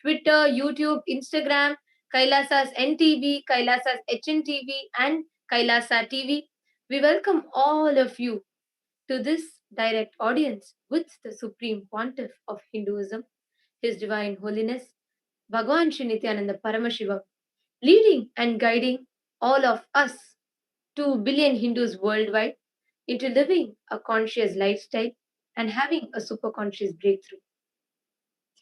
Twitter, YouTube, Instagram, Kailasa's NTV, Kailasa's HNTV, and Kailasa TV. We welcome all of you to this direct audience with the Supreme Pontiff of Hinduism, His Divine Holiness, Bhagwan Sri Nithyananda Paramashivam, leading and guiding all of us, 2 billion Hindus worldwide, into living a conscious lifestyle and having a superconscious breakthrough.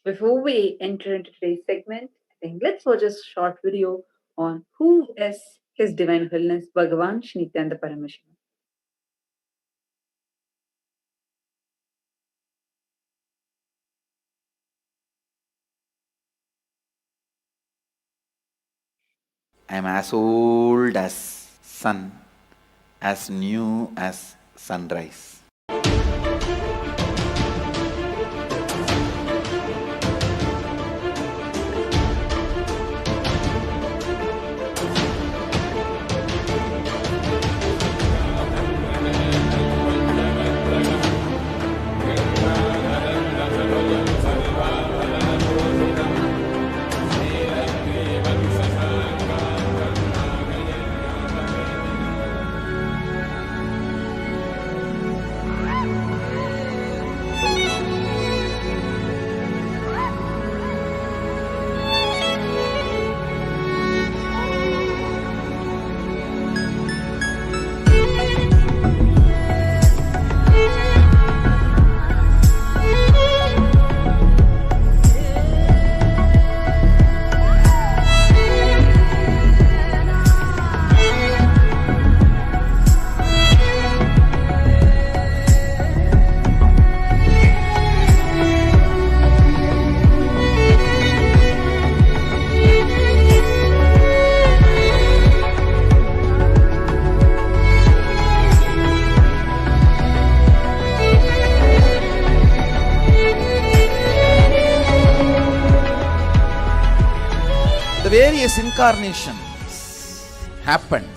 Before we enter into today's segment, I think let's watch a short video on who is His Divine Holiness Bhagavan Shri Nithyananda Paramashivam. I am as old as sun, as new as sunrise. The various incarnations happened,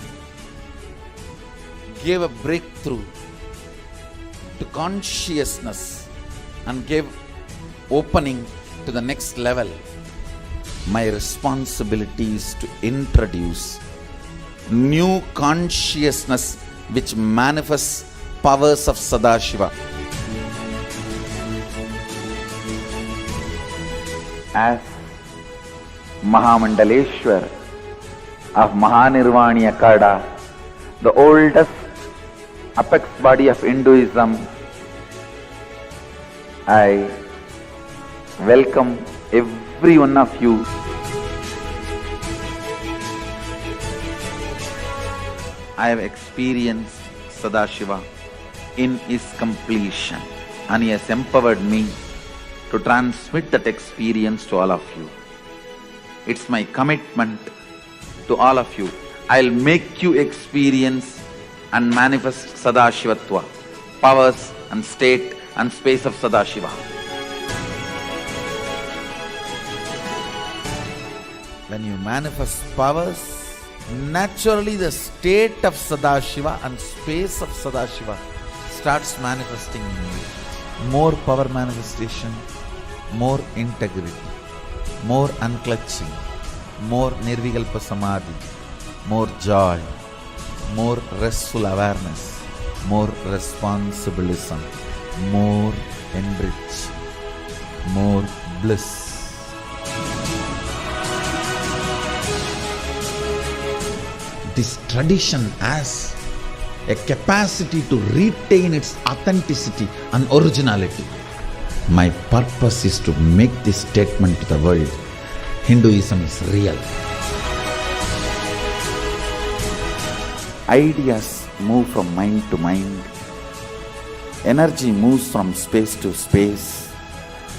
gave a breakthrough to consciousness and gave opening to the next level. My responsibility is to introduce new consciousness which manifests powers of Sadashiva. As Mahamandaleshwar of Mahanirvani Akada, the oldest apex body of Hinduism, I welcome every one of you. I have experienced Sadashiva in his completion, and he has empowered me to transmit that experience to all of you. It's my commitment to all of you. I'll make you experience and manifest Sadashivatva, powers and state and space of Sadashiva. When you manifest powers, naturally the state of Sadashiva and space of Sadashiva starts manifesting in you. More power manifestation, more integrity, more unclutching, more nirvikalpa samadhi, more joy, more restful awareness, more responsibilism, more enrich, more bliss. This tradition has a capacity to retain its authenticity and originality. My purpose is to make this statement to the world: Hinduism is real. Ideas move from mind to mind. Energy moves from space to space.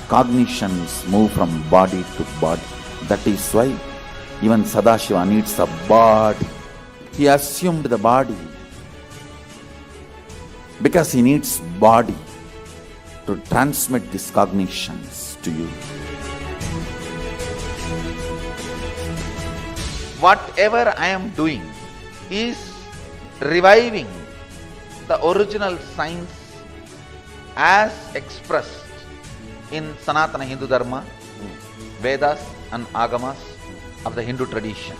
Cognitions move from body to body. That is why even Sadashiva needs a body. He assumed the body because he needs body to transmit these cognitions to you. Whatever I am doing is reviving the original science as expressed in Sanatana Hindu Dharma, Vedas and Agamas of the Hindu tradition.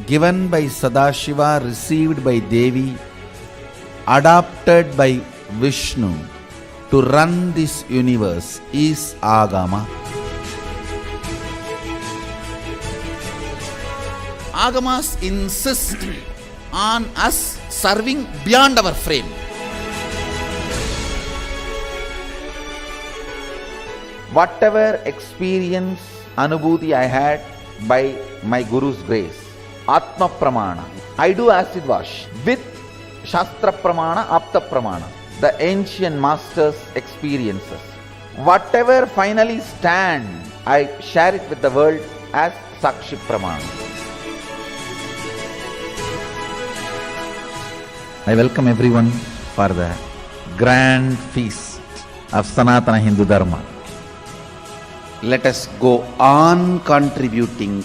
Given by Sadashiva, received by Devi, adopted by Vishnu to run this universe is Agama. Agamas insist on us serving beyond our frame. Whatever experience, anubhuti I had by my Guru's grace, Atma Pramana, I do acid wash with Shastra Pramana, Apta Pramana, the ancient masters' experiences. Whatever finally stand, I share it with the world as Sakshi Pramana. I welcome everyone for the grand feast of Sanatana Hindu Dharma. Let us go on contributing.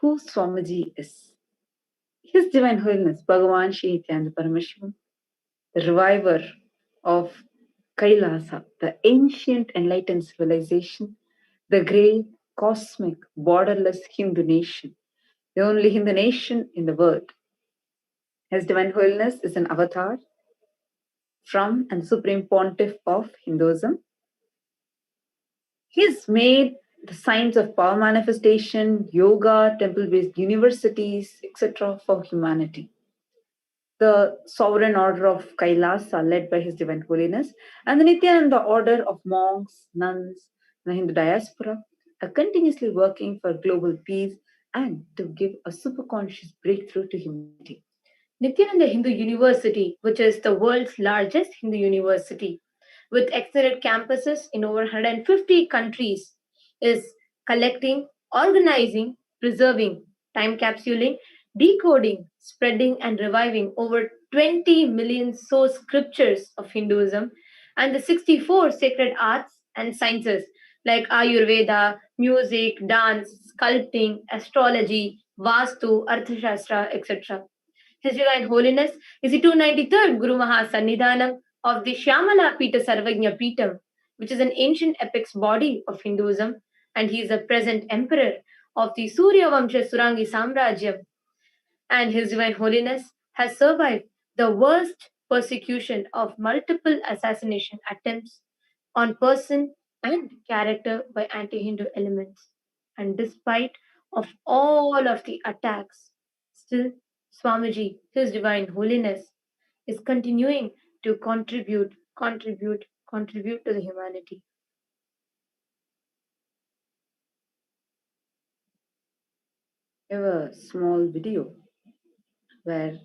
Who Swamiji is? His Divine Holiness Bhagavan Shri Nithyananda Paramashivam, the reviver of Kailasa, the ancient enlightened civilization, the great cosmic borderless Hindu nation, the only Hindu nation in the world. His Divine Holiness is an avatar from and Supreme Pontiff of Hinduism. He's made the science of power manifestation, yoga, temple-based universities, etc. for humanity. The sovereign order of Kailasa, led by His Divine Holiness, and the Nithyananda order of monks, nuns, and the Hindu diaspora are continuously working for global peace and to give a superconscious breakthrough to humanity. Nithyananda Hindu University, which is the world's largest Hindu university, with excellent campuses in over 150 countries, is collecting, organizing, preserving, time capsuling, decoding, spreading, and reviving over 20 million source scriptures of Hinduism and the 64 sacred arts and sciences like Ayurveda, music, dance, sculpting, astrology, Vastu, Arthashastra, etc. His Divine Holiness is the 293rd Guru Mahasannidhanam of the Shyamala Pita Sarvajna Pitam, which is an ancient epics body of Hinduism, and he is the present emperor of the Surya Vamsha Surangi Samrajyam. And His Divine Holiness has survived the worst persecution of multiple assassination attempts on person and character by anti-Hindu elements. And despite of all of the attacks, still Swamiji, His Divine Holiness, is continuing to contribute to the humanity. We have a small video where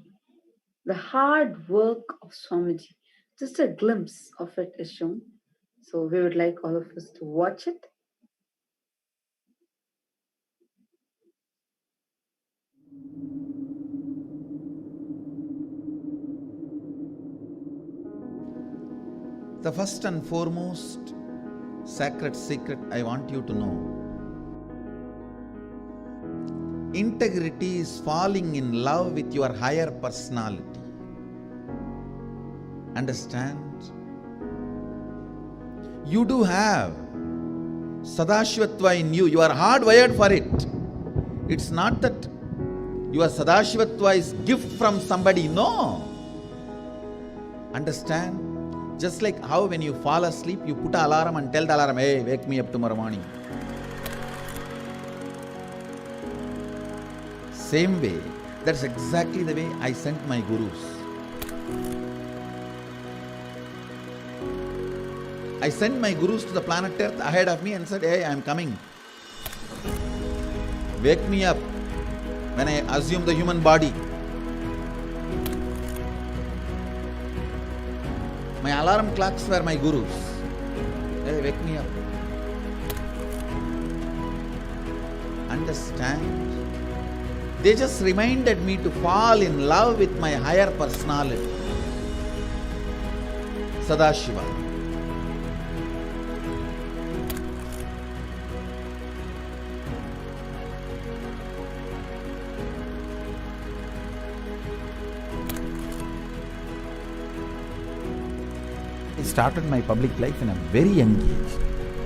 the hard work of Swamiji, just a glimpse of it is shown. So we would like all of us to watch it. The first and foremost sacred secret I want you to know: integrity is falling in love with your higher personality. Understand? You do have Sadashivatva in you. You are hardwired for it. It's not that your Sadashivatva is gift from somebody. No. Understand? Just like how when you fall asleep, you put an alarm and tell the alarm, hey, wake me up tomorrow morning. Same way, that's exactly the way I sent my gurus. I sent my gurus to the planet Earth ahead of me and said, hey, I am coming. Wake me up when I assume the human body. My alarm clocks were my gurus. Hey, wake me up. Understand? They just reminded me to fall in love with my higher personality, Sadashiva. I started my public life in a very young age.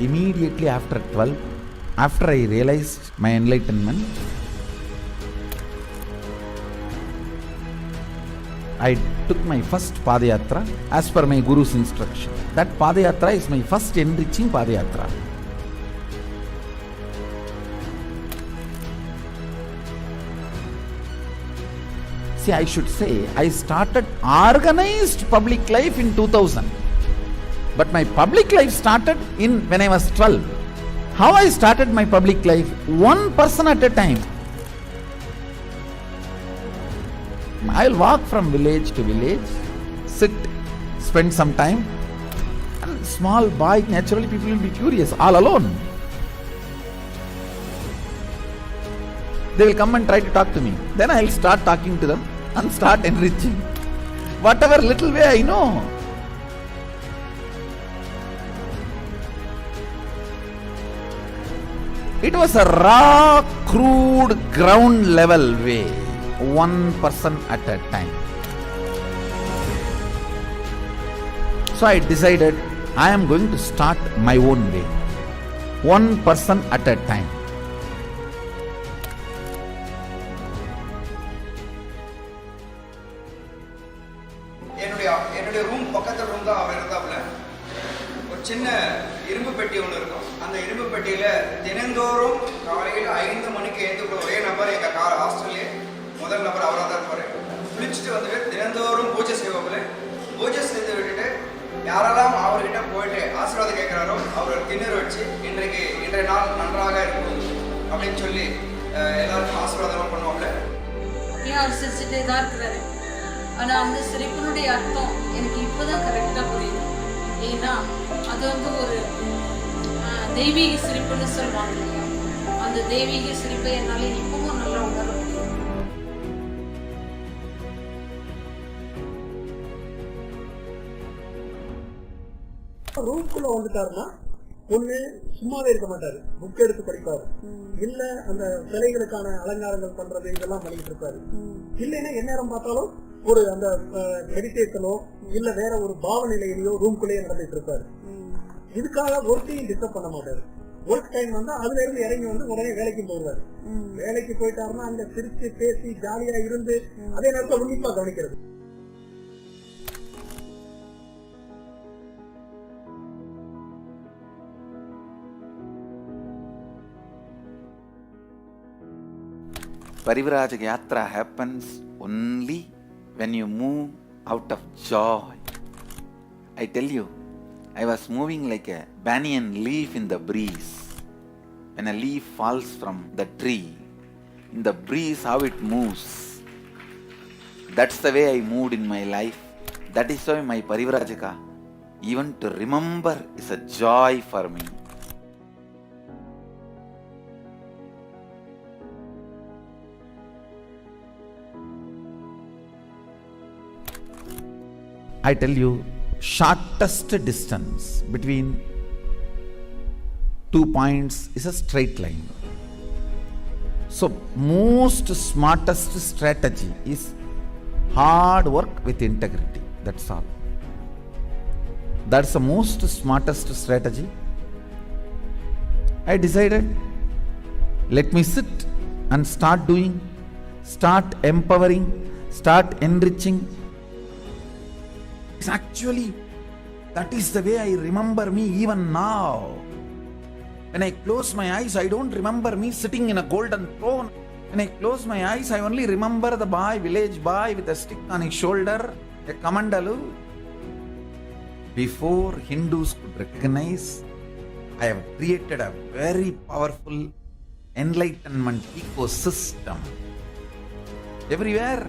Immediately after 12, after I realized my enlightenment, I took my first Padayatra as per my Guru's instruction. That Padayatra is my first enriching Padayatra. See, I should say, I started organized public life in 2000. But my public life started when I was 12. How I started my public life? One person at a time. I'll walk from village to village, sit, spend some time, and small boy, naturally people will be curious, all alone. They will come and try to talk to me. Then I'll start talking to them and start enriching. Whatever little way I know. It was a raw, crude, ground level way. One person at a time. So I decided I am going to start my own way. One person at a time. என்னுடைய room பக்கத்து room தான் அவர் இருந்தாப்புல. ஒரு சின்ன இரும்பு பெட்டி ஒன்று இருக்கும். அந்த இரும்பு பெட்டியில தினந்தோறும் காலையில் 5 மணிக்கு எழுந்து ஒரே நபர் எங்க ஹாஸ்டல்லே முதல் நபர் அவராக தான் இருப்பாரு. குளிச்சுட்டு வந்துட்டு தினந்தோறும் பூஜை செய்வாப்புல. பூஜை செய்து விட்டுட்டு யாரெல்லாம் அவர்கிட்ட போயிட்டு ஆசீர்வாதம் கேட்கிறாரோ அவர் திண்ணூர் வச்சு இன்றைய நாள் நன்றாக இருக்கும் அப்படின்னு சொல்லி எல்லாருக்கும் ஆசீர்வாதம் பண்ணுவாப்புல. ஏன் அவர் சிரிச்சுட்டே தான் இருக்கிறாரு. ஆனால் அந்த சிரிப்பினுடைய அர்த்தம் எனக்கு இப்போதான் கரெக்டாக புரியுது. ஏன்னா அது ஒரு தெய்வீக சிரிப்புன்னு சொல்லுவாங்க. அந்த தெய்வீக சிரிப்பை என்னால் இப்பவும் நல்லா உணர முடியும். ரூம்குள்ள வந்துட்டாருன்னா ஒண்ணு சும்மாவே இருக்க மாட்டாரு, புக் எடுத்து படிப்பாரு, இல்ல அந்த சிலைகளுக்கான அலங்காரங்கள் பண்றது இதெல்லாம் பண்ணிட்டு இருப்பாரு. இல்லைன்னா எந்நேரம் பார்த்தாலும் ஒரு அந்த மெடிடேஷனோ இல்ல வேற ஒரு பாவ நிலையிலையோ ரூம்குள்ளேயே நடந்துட்டு இருப்பாரு. இதுக்காக ஒர்க்கையும் டிஸ்டர்ப் பண்ண மாட்டாரு. ஒர்க் டைம் வந்தா அதுல இருந்து இறங்கி வந்து உடனே வேலைக்கு போடுவாரு. வேலைக்கு போயிட்டாருன்னா அங்க சிரிச்சு பேசி ஜாலியா இருந்து அதே நேரத்துல உன்னிப்பா கவனிக்கிறது. Parivrajaka Yatra happens only when you move out of joy. I tell you, I was moving like a banyan leaf in the breeze. When a leaf falls from the tree, in the breeze how it moves. That's the way I moved in my life. That is why my Parivrajaka, even to remember, is a joy for me. I tell you, shortest distance between 2 points is a straight line. So most smartest strategy is hard work with integrity. That's all. That's the most smartest strategy. I decided, let me sit and start doing, start empowering, start enriching. It's actually, that is the way I remember me even now. When I close my eyes, I don't remember me sitting in a golden throne. When I close my eyes, I only remember the boy, village boy with a stick on his shoulder, a kamandalu. Before Hindus could recognize, I have created a very powerful enlightenment ecosystem. Everywhere,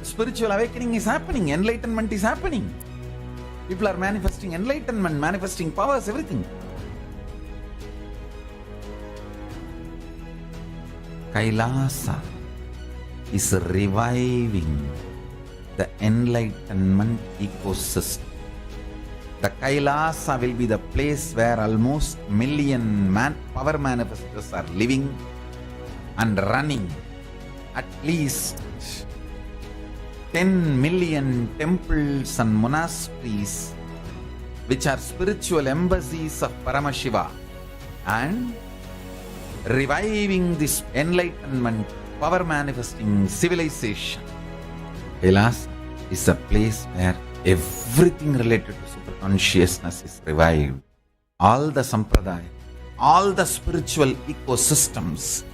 spiritual awakening is happening, enlightenment is happening. People are manifesting enlightenment, manifesting powers, everything. Kailasa is reviving the enlightenment ecosystem. The Kailasa will be the place where almost million power manifestors are living and running. At least 10 million temples and monasteries, which are spiritual embassies of Paramashiva, and reviving this enlightenment, power manifesting civilization. Kailasa is a place where everything related to super consciousness is revived. All the sampradaya, all the spiritual ecosystems.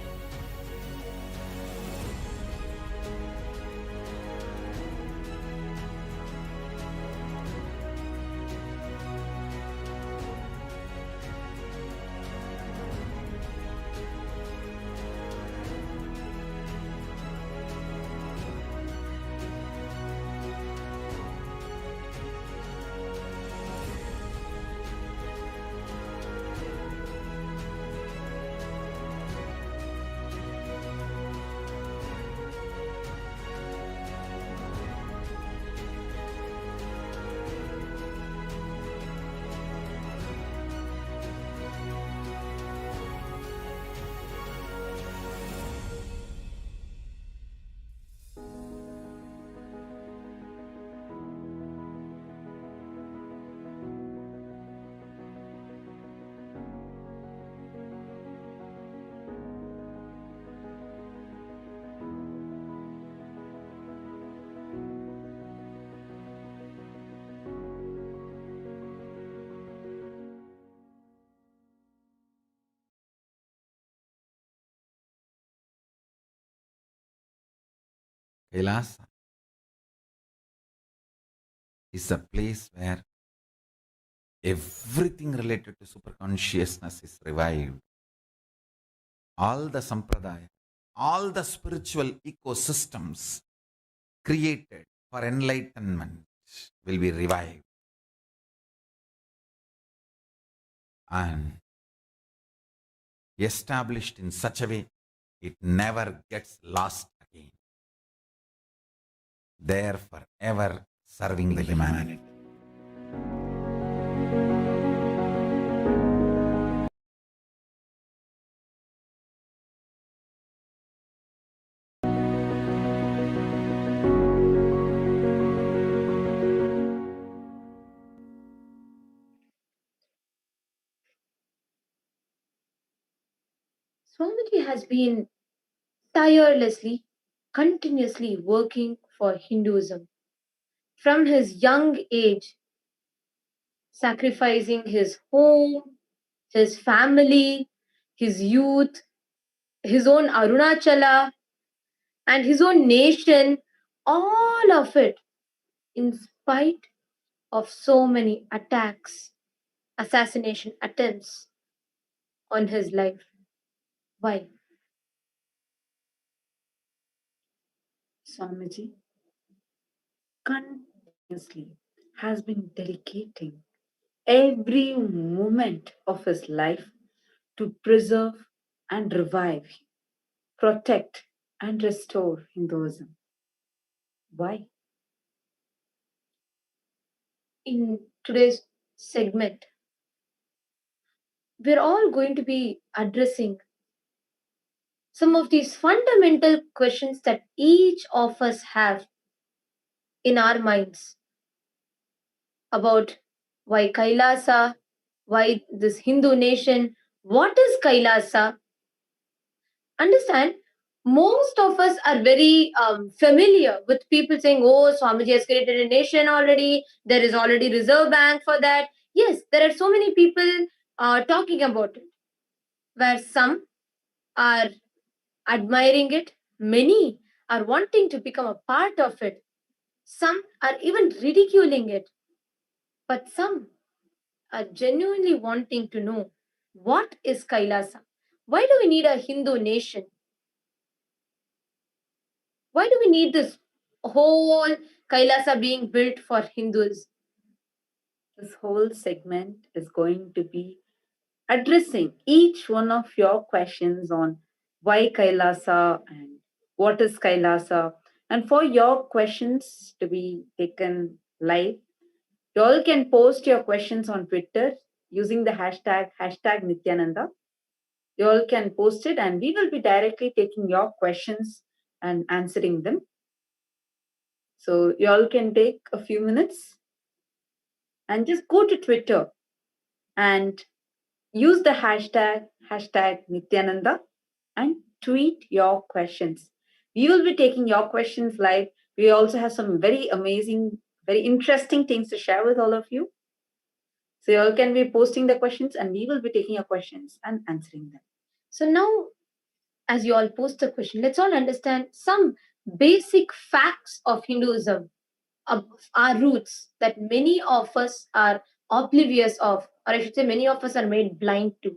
Kailasa is a place where everything related to super consciousness is revived. All the sampradaya, all the spiritual ecosystems created for enlightenment will be revived. And established in such a way, it never gets lost again. There forever serving the humanity. Swamiji has been tirelessly, continuously working for Hinduism. From his young age, sacrificing his home, his family, his youth, his own Arunachala, and his own nation, all of it in spite of so many attacks, assassination attempts on his life. Why? Swamiji continuously has been dedicating every moment of his life to preserve and revive, protect and restore Hinduism. Why? in today's segment, we're all going to be addressing some of these fundamental questions that each of us have in our minds about why Kailasa, why this Hindu nation, what is Kailasa? Understand, most of us are very familiar with people saying, oh, Swamiji has created a nation already, there is already Reserve Bank for that. Yes, there are so many people talking about it, where some are admiring it, many are wanting to become a part of it, some are even ridiculing it, but some are genuinely wanting to know what is Kailasa? Why do we need a Hindu nation? Why do we need this whole Kailasa being built for Hindus? This whole segment is going to be addressing each one of your questions on why Kailasa and what is Kailasa. And for your questions to be taken live, you all can post your questions on Twitter using the hashtag Nithyananda. You all can post it and we will be directly taking your questions and answering them. So you all can take a few minutes and just go to Twitter and use the hashtag Nithyananda and tweet your questions. We will be taking your questions live. We also have some very amazing, very interesting things to share with all of you. So you all can be posting the questions and we will be taking your questions and answering them. So now, as you all post the question, let's all understand some basic facts of Hinduism, of our roots that many of us are oblivious of, or I should say, many of us are made blind to.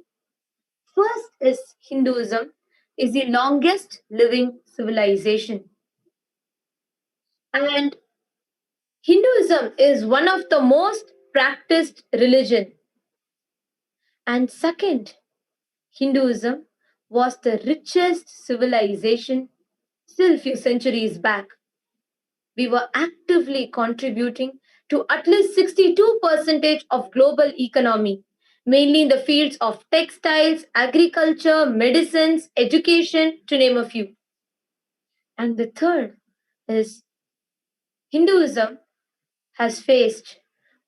First is Hinduism is the longest living civilization. And Hinduism is one of the most practiced religion. And second, Hinduism was the richest civilization still few centuries back. We were actively contributing to at least 62% of global economy, mainly in the fields of textiles, agriculture, medicines, education, to name a few. And the third is Hinduism has faced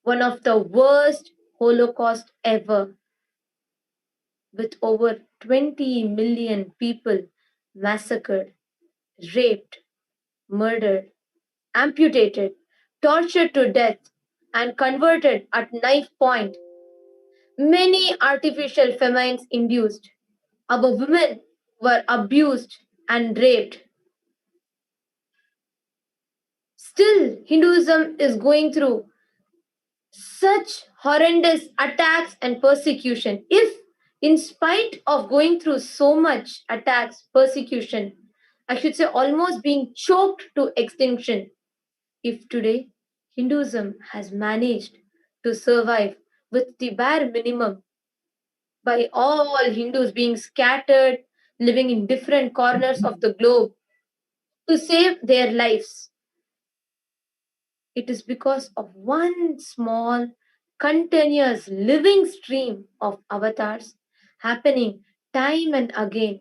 one of the worst Holocaust ever, with over 20 million people massacred, raped, murdered, amputated, tortured to death, and converted at knife point. Many artificial famines induced. Our women were abused and raped. Still, Hinduism is going through such horrendous attacks and persecution. If, in spite of going through so much attacks, persecution, I should say almost being choked to extinction, if today Hinduism has managed to survive with the bare minimum by all Hindus being scattered, living in different corners of the globe to save their lives, it is because of one small, continuous living stream of avatars happening time and again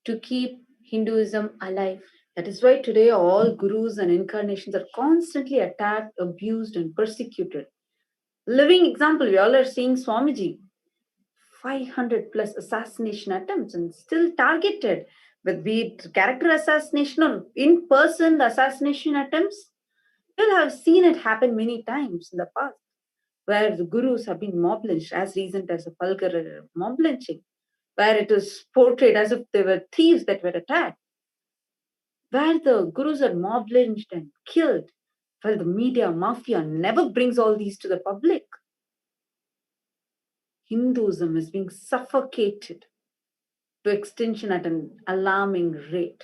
to keep Hinduism alive. That is why today all gurus and incarnations are constantly attacked, abused, and persecuted. Living example, we all are seeing Swamiji. 500 plus assassination attempts and still targeted with be it character assassination or in-person assassination attempts. You'll have seen it happen many times in the past, where the gurus have been mob lynched, as recent as a Palgar mob lynching, where it is portrayed as if they were thieves that were attacked, where the gurus are mob lynched and killed, while the media mafia never brings all these to the public. Hinduism is being suffocated to extinction at an alarming rate.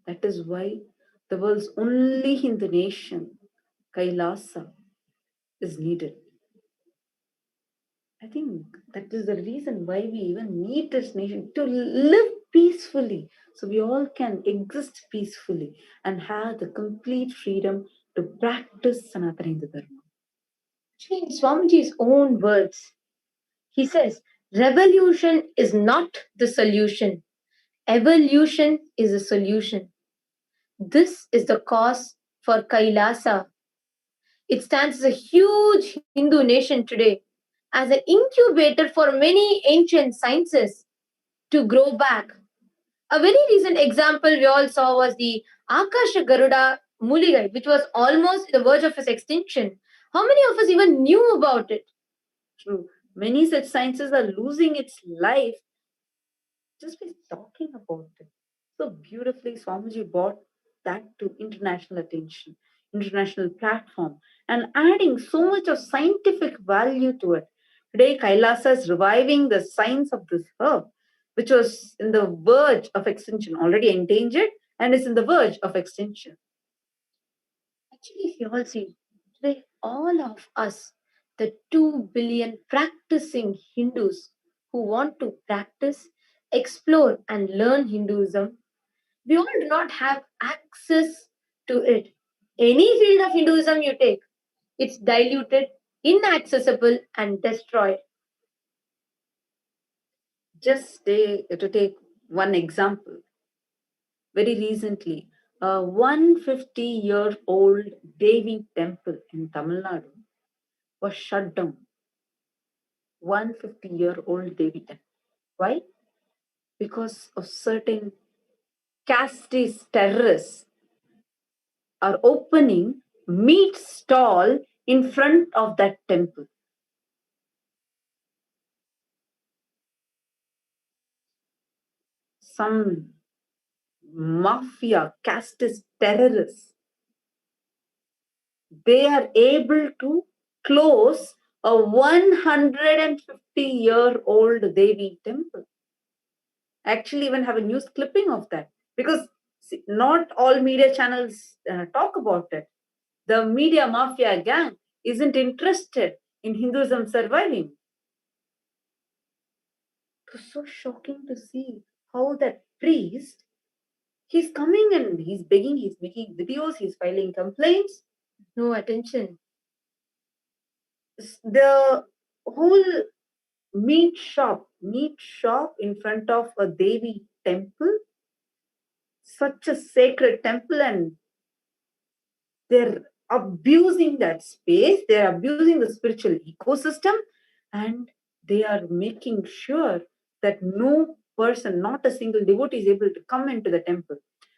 That is why the world's only Hindu nation, Kailasa, is needed. I think that is the reason why we even need this nation to live peacefully, so we all can exist peacefully and have the complete freedom to practice Sanatana Hindu Dharma. In Swamiji's own words, he says, revolution is not the solution. Evolution is a solution. This is the cause for Kailasa. It stands as a huge Hindu nation today, as an incubator for many ancient sciences to grow back. A very recent example we all saw was the Akasha Garuda Muligai, which was almost the verge of its extinction. How many of us even knew about it? True. Many such sciences are losing its life just by talking about it. So beautifully, Swamiji brought that to international attention, international platform, and adding so much of scientific value to it. Today, Kailasa is reviving the science of this herb, which was in the verge of extinction, already endangered, and is in the verge of extinction. Actually, if you all see, today all of us, the 2 billion practicing Hindus who want to practice, explore, and learn Hinduism, we all do not have access to it. Any field of Hinduism you take, it's diluted, inaccessible, and destroyed. Just to take one example, very recently, a 150-year-old Devi temple in Tamil Nadu was shut down. 150-year-old Devi temple. Why? Because of certain casteist terrorists are opening meat stall in front of that temple. Some mafia, casteist terrorists, they are able to close a 150-year-old Devi temple. Actually, even have a news clipping of that, because not all media channels talk about it. The media mafia gang isn't interested in Hinduism surviving. It was so shocking to see how that priest, he's coming and he's begging, he's making videos, he's filing complaints. No attention. The whole meat shop in front of a Devi temple, such a sacred temple, and they're abusing that space, they're abusing the spiritual ecosystem, and they are making sure that no person, not a single devotee, is able to come into the temple.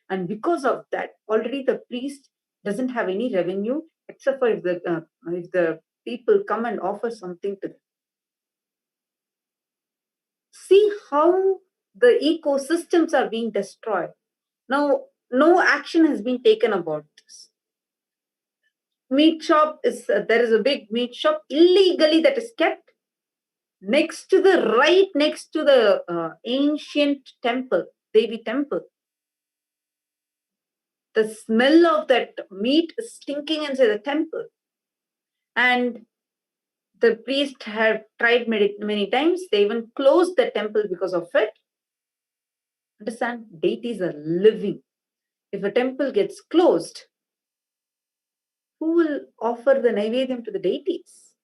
And because of that, already the priest doesn't have any revenue except for if the people come and offer something to them. See how the ecosystems are being destroyed. Now, no action has been taken about this. Meat shop there is a big meat shop illegally that is kept right next to the ancient temple, Devi temple. The smell of that meat is stinking inside the temple. And the priest had tried many times. They even closed the temple because of it. Understand, deities are living. If a temple gets closed, who will offer the Naivedyam to the deities?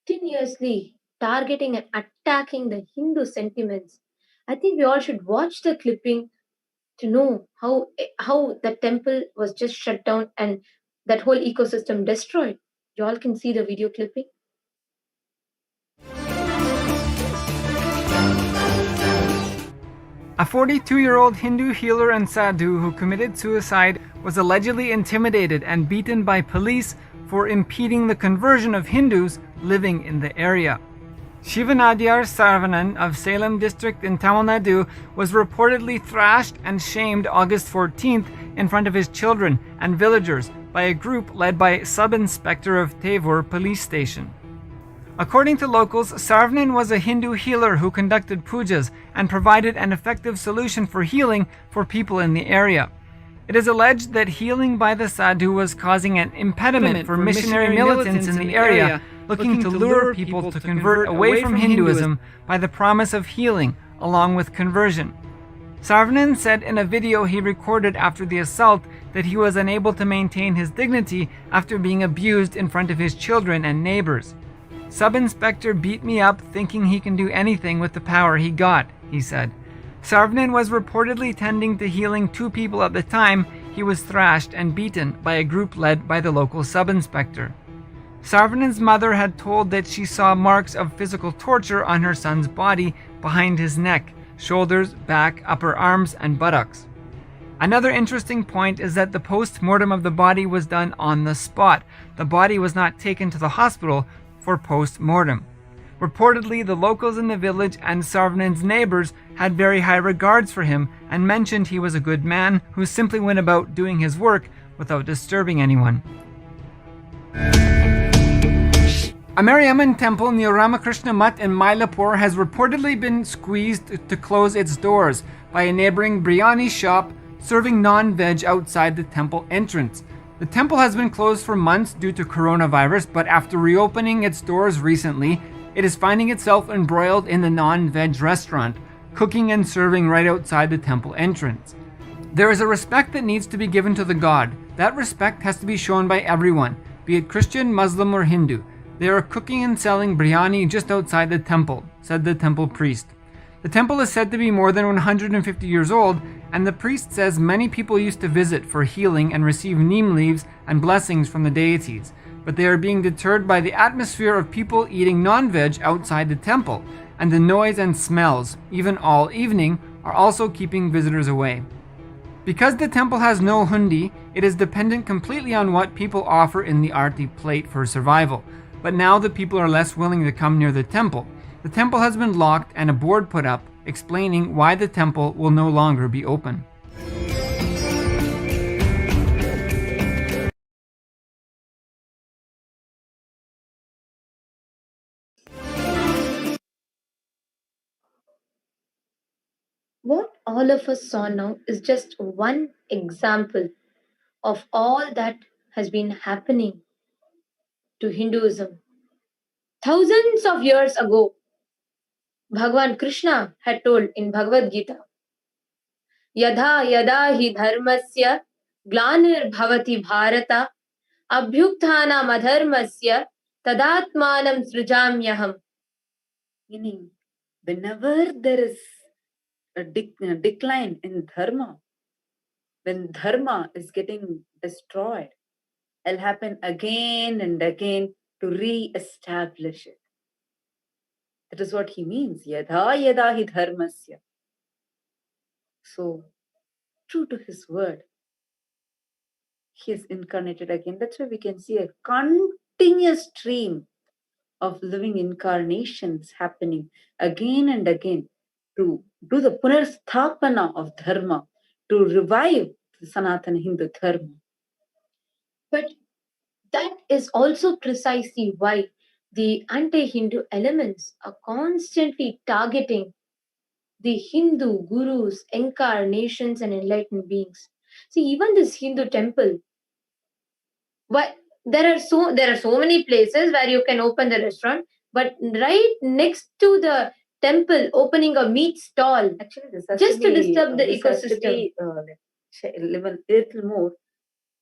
Continuously targeting and attacking the Hindu sentiments. I think we all should watch the clipping to know how the temple was just shut down and that whole ecosystem destroyed. You all can see the video clipping. A 42-year-old Hindu healer and sadhu who committed suicide was allegedly intimidated and beaten by police for impeding the conversion of Hindus living in the area. Shivanadyar Saravanan of Salem district in Tamil Nadu was reportedly thrashed and shamed August 14th in front of his children and villagers by a group led by Sub-Inspector of Tevur police station. According to locals, Saravanan was a Hindu healer who conducted pujas and provided an effective solution for healing for people in the area. It is alleged that healing by the sadhu was causing an impediment for missionary militants in the area looking to lure people to convert away from Hinduism by the promise of healing along with conversion. Sarvanan said in a video he recorded after the assault that he was unable to maintain his dignity after being abused in front of his children and neighbors. Sub-inspector beat me up thinking he can do anything with the power he got, he said. Sarvanan was reportedly tending to healing 2 people at the time he was thrashed and beaten by a group led by the local sub-inspector. Sarvanan's mother had told that she saw marks of physical torture on her son's body behind his neck, shoulders, back, upper arms, and buttocks. Another interesting point is that the post-mortem of the body was done on the spot. The body was not taken to the hospital for post-mortem. Reportedly, the locals in the village and Sarvanan's neighbors had very high regards for him and mentioned he was a good man who simply went about doing his work without disturbing anyone. A Mariamman temple near Ramakrishna Mutt in Mylapore has reportedly been squeezed to close its doors by a neighboring biryani shop serving non-veg outside the temple entrance. The temple has been closed for months due to coronavirus, but after reopening its doors recently, it is finding itself embroiled in the non-veg restaurant, cooking and serving right outside the temple entrance. There is a respect that needs to be given to the god. That respect has to be shown by everyone, be it Christian, Muslim, or Hindu. They are cooking and selling biryani just outside the temple, said the temple priest. The temple is said to be more than 150 years old, and the priest says many people used to visit for healing and receive neem leaves and blessings from the deities, but they are being deterred by the atmosphere of people eating non-veg outside the temple, and the noise and smells, even all evening, are also keeping visitors away. Because the temple has no hundi, it is dependent completely on what people offer in the arti plate for survival. But now the people are less willing to come near the temple. The temple has been locked and a board put up explaining why the temple will no longer be open. What all of us saw now is just one example of all that has been happening to Hinduism. Thousands of years ago, Bhagavan Krishna had told in Bhagavad Gita, Yadha yada hi dharmasya glanir bhavati bharata abhyukthanam adharmasya tadatmanam srijamyaham. Meaning, whenever there is a decline in dharma, when dharma is getting destroyed, it'll happen again and again to re-establish it. That is what he means. Yadha yada hi dharmasya. So, true to his word, he is incarnated again. That's why we can see a continuous stream of living incarnations happening again and again to do the punarstapana of dharma, to revive the Sanatana Hindu dharma. But that is also precisely why the anti-Hindu elements are constantly targeting the Hindu gurus, incarnations, and enlightened beings. See, even this Hindu temple, why there are so many places where you can open the restaurant, but right next to the temple, opening a meat stall, Actually, this has just to to be, disturb the this has to ecosystem. be, little more.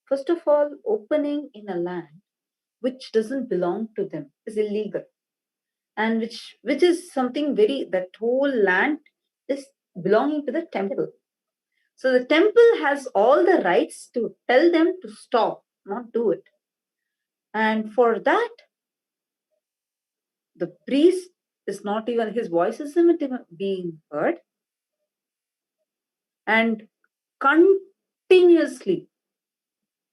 First of all, opening in a land which doesn't belong to them is illegal, and which is something that whole land is belonging to the temple. So the temple has all the rights to tell them to stop, not do it. And for that, the priest is not even, his voice isn't even being heard. And continuously,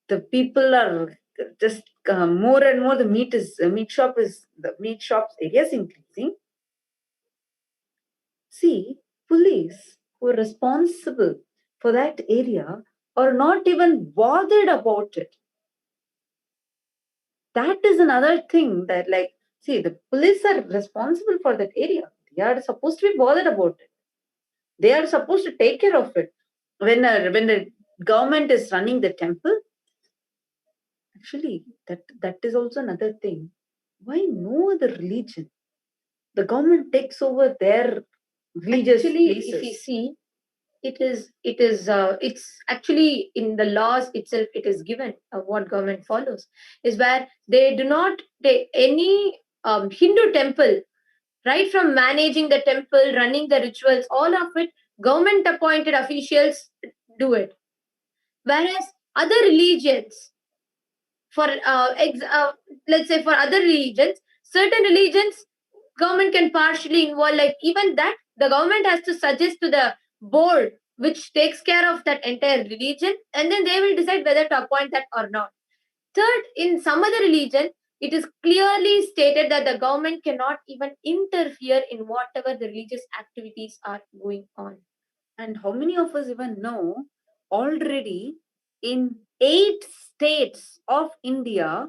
the people are just more and more, the meat shops area is increasing. See, police who are responsible for that area are not even bothered about it. That is another thing that, see, the police are responsible for that area. They are supposed to be bothered about it. They are supposed to take care of it. When the government is running the temple, actually, that is also another thing. Why no other religion? The government takes over their religious Actually, places. if you see, It's actually in the laws itself. It is given what government follows is where they do not take any Hindu temple, right from managing the temple, running the rituals, all of it, government appointed officials do it. Whereas other religions, for let's say for other religions, certain religions, government can partially involve, like even that the government has to suggest to the board which takes care of that entire religion, and then they will decide whether to appoint that or not. Third, in some other religion, it is clearly stated that the government cannot even interfere in whatever the religious activities are going on. And how many of us even know already in 8 states of India,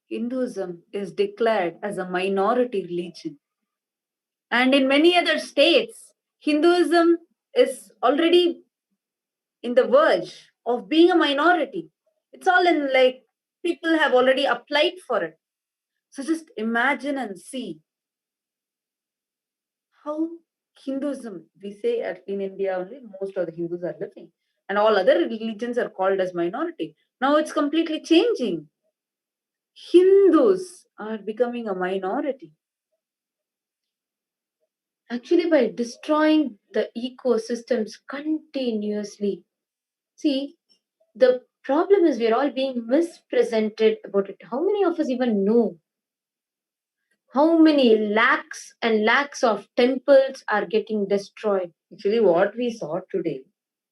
Hinduism is declared as a minority religion. And in many other states, Hinduism is already in the verge of being a minority. It's all in, like, people have already applied for it. So just imagine and see how Hinduism, we say in India only, most of the Hindus are living, and all other religions are called as minority. Now it's completely changing. Hindus are becoming a minority. Actually, by destroying the ecosystems continuously. See, the problem is we're all being mispresented about it. How many of us even know how many lakhs and lakhs of temples are getting destroyed? Actually, what we saw today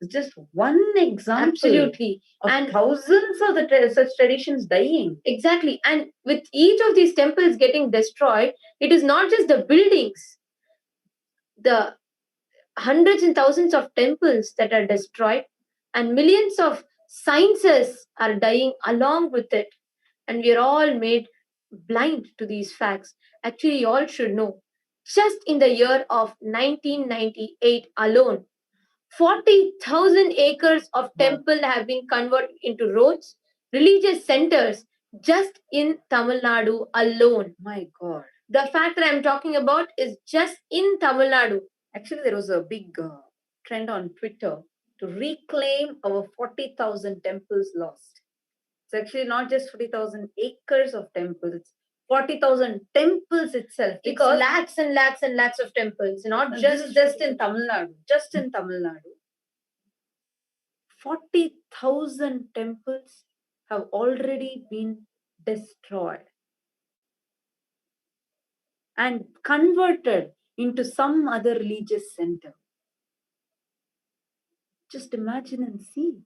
is just one example. Absolutely. Of And thousands of such traditions dying. exactly. And with each of these temples getting destroyed, it is not just the buildings, the hundreds and thousands of temples that are destroyed, and millions of sciences are dying along with it. And we are all made blind to these facts. Actually, you all should know. Just in the year of 1998 alone, 40,000 acres of temple have been converted into roads, religious centers, just in Tamil Nadu alone. My God. The fact that I'm talking about is just in Tamil Nadu. Actually, there was a big trend on Twitter to reclaim our 40,000 temples lost. It's actually not just 40,000 acres of temples, it's 40,000 temples itself. Because it's lakhs and lakhs and lakhs of temples, not just in Tamil Nadu. Just in Tamil Nadu. 40,000 temples have already been destroyed and converted into some other religious center. Just imagine and see.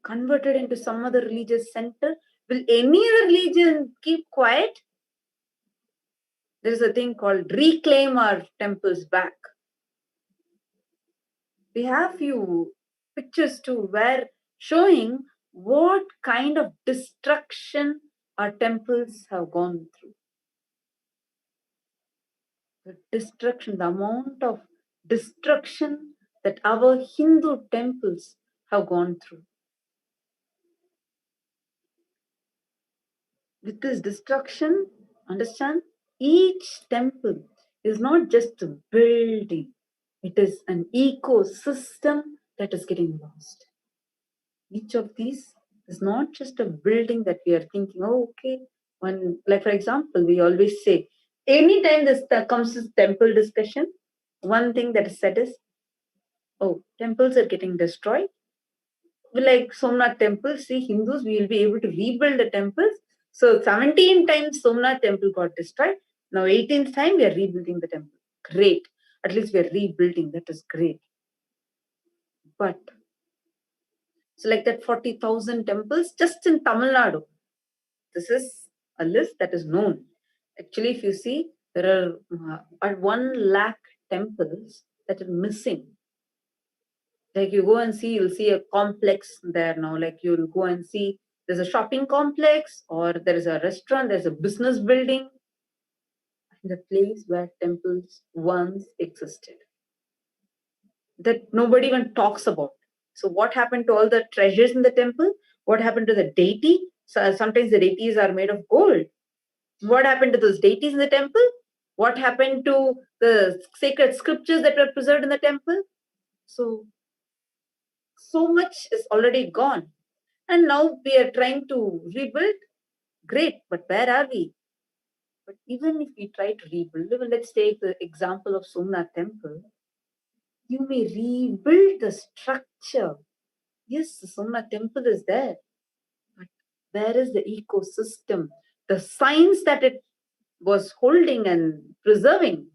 Converted into some other religious center. Will any other religion keep quiet? There is a thing called reclaim our temples back. We have few pictures too where showing what kind of destruction our temples have gone through. The destruction, the amount of destruction that our Hindu temples have gone through. With this destruction, understand, each temple is not just a building, it is an ecosystem that is getting lost. Each of these is not just a building that we are thinking, oh, okay. One, like for example, we always say, anytime this comes to temple discussion, one thing that is said is, oh, temples are getting destroyed. Like Somnath temple, see, Hindus, we will be able to rebuild the temples. So 17 times Somnath temple got destroyed. Now 18th time we are rebuilding the temple. Great. At least we are rebuilding. That is great. But so like that 40,000 temples just in Tamil Nadu. This is a list that is known. Actually, if you see, there are 1 lakh temples that are missing. Like you go and see, you'll see a complex there now. Like you'll go and see there's a shopping complex or there is a restaurant, there's a business building. The place where temples once existed. That nobody even talks about. So what happened to all the treasures in the temple? What happened to the deity? So sometimes the deities are made of gold. What happened to those deities in the temple? What happened to the sacred scriptures that were preserved in the temple? So much is already gone. And now we are trying to rebuild. Great, but where are we? But even if we try to rebuild, let's take the example of Somnath temple. You may rebuild the structure. Yes, the Somnath temple is there. But where is the ecosystem? The science that it was holding and preserving.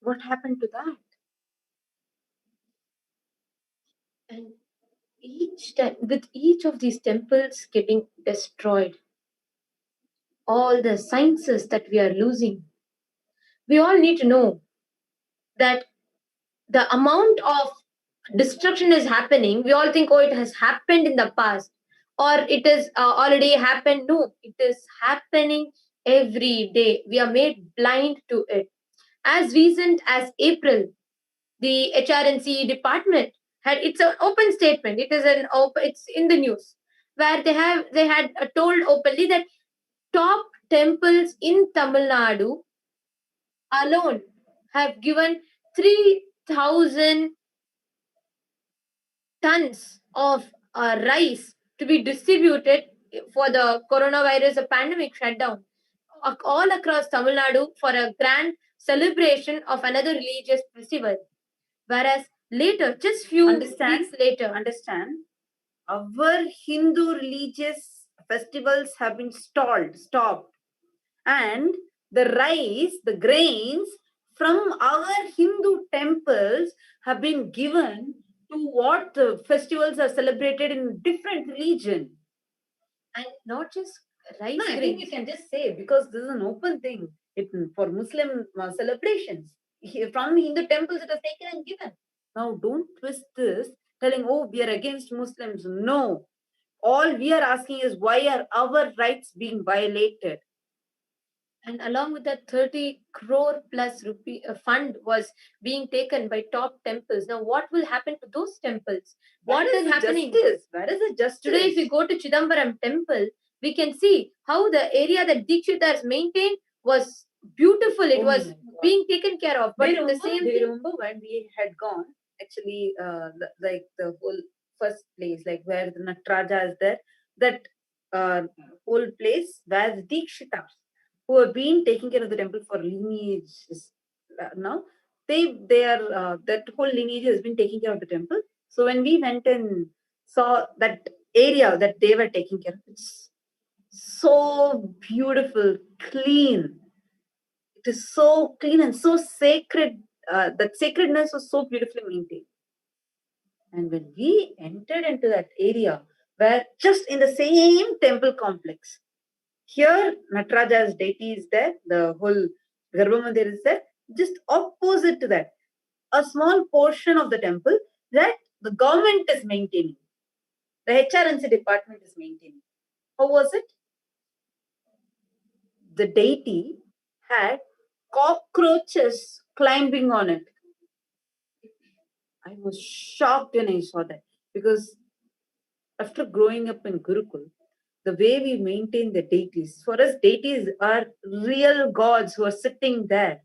What happened to that? And each time, with each of these temples getting destroyed, all the sciences that we are losing, we all need to know that the amount of destruction is happening. We all think, oh, it has happened in the past, or it is already happened. No, it is happening every day. We are made blind to it. As recent as April, the HRNC department had, it's an open statement. It is an open. It's in the news where they had told openly that top temples in Tamil Nadu alone have given 3,000 tons of rice to be distributed for the coronavirus pandemic shutdown all across Tamil Nadu for a grand celebration of another religious festival. Whereas later, just few weeks later, Understand, our Hindu religious festivals have been stopped. And the rice, the grains from our Hindu temples have been given to what festivals are celebrated in different region. and not just rice No, I think you can just say, because this is an open thing. For Muslim celebrations. From Hindu temples it was taken and given. Now don't twist this telling, oh, we are against Muslims. No. All we are asking is, why are our rights being violated? And along with that, 30 crore plus rupee fund was being taken by top temples. Now, what will happen to those temples? What is happening? Justice? Where is the justice? Today, if we go to Chidambaram temple, we can see how the area that Dikshitars maintained was beautiful. It was being taken care of. But the same thing. Remember when we had gone, actually, like the whole first place, like where the Nataraja is there, that whole place where the Dikshitars, who have been taking care of the temple for lineages now, they are that whole lineage has been taking care of the temple. So when we went and saw that area that they were taking care of, it's so beautiful, clean. It is so clean and so sacred. That sacredness was so beautifully maintained. And when we entered into that area, where just in the same temple complex, here Nataraja's deity is there, the whole Garbhamandir is there, just opposite to that, a small portion of the temple that the government is maintaining, the HRNC department is maintaining. How was it? The deity had cockroaches climbing on it. I was shocked when I saw that, because after growing up in Gurukul, the way we maintain the deities, for us, deities are real gods who are sitting there.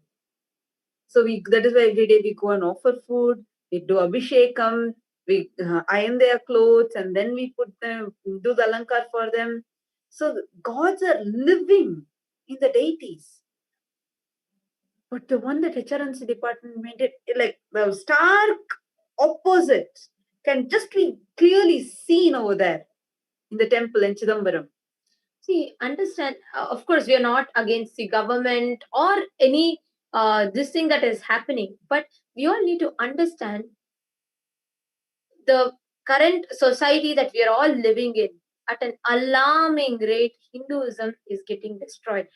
So that is why every day we go and offer food, we do abhishekam, we iron their clothes, and then we put them, do the alankar for them. So the gods are living in the deities. But the one that HRNC department made it, like the stark opposite, can just be clearly seen over there in the temple in Chidambaram. See, understand, of course, we are not against the government or any this thing that is happening, but we all need to understand the current society that we are all living in. At an alarming rate, Hinduism is getting destroyed.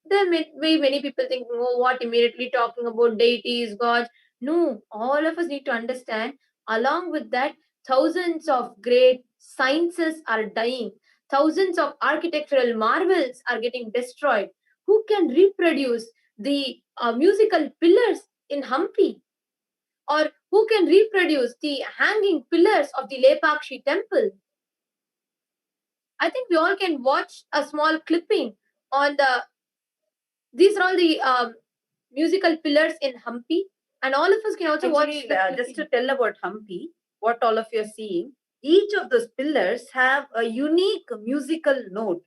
There may be many people think, oh, what immediately talking about deities, gods. No, all of us need to understand. Along with that, thousands of great sciences are dying. Thousands of architectural marvels are getting destroyed. Who can reproduce the musical pillars in Hampi? Or who can reproduce the hanging pillars of the Lepakshi temple? I think we all can watch a small clipping on the These are all the musical pillars in Hampi, and all of us can also Actually, watch. just to tell about Hampi, what all of you are seeing, each of those pillars have a unique musical note.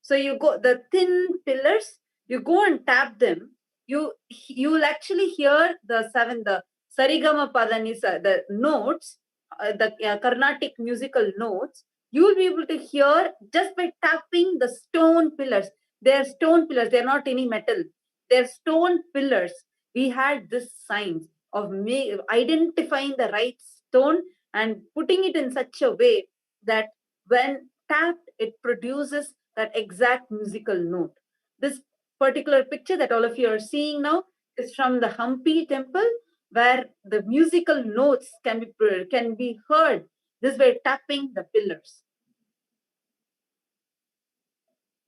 So you go the thin pillars, you go and tap them. You will actually hear the sarigama padanisa, the notes, the Carnatic musical notes. You will be able to hear just by tapping the stone pillars. They are stone pillars. They are not any metal. They are stone pillars. We had this science of identifying the right stone and putting it in such a way that when tapped, it produces that exact musical note. This particular picture that all of you are seeing now is from the Hampi temple, where the musical notes can be heard this by tapping the pillars.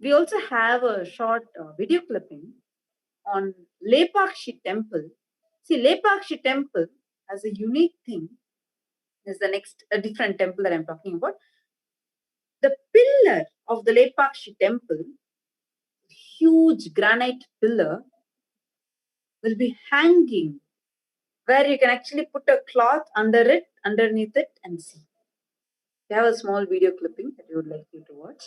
We also have a short video clipping on Lepakshi temple. See, Lepakshi temple has a unique thing. This is a different temple that I'm talking about. The pillar of the Lepakshi temple, huge granite pillar, will be hanging, where you can actually put a cloth underneath it, and see. We have a small video clipping that we would like you to watch.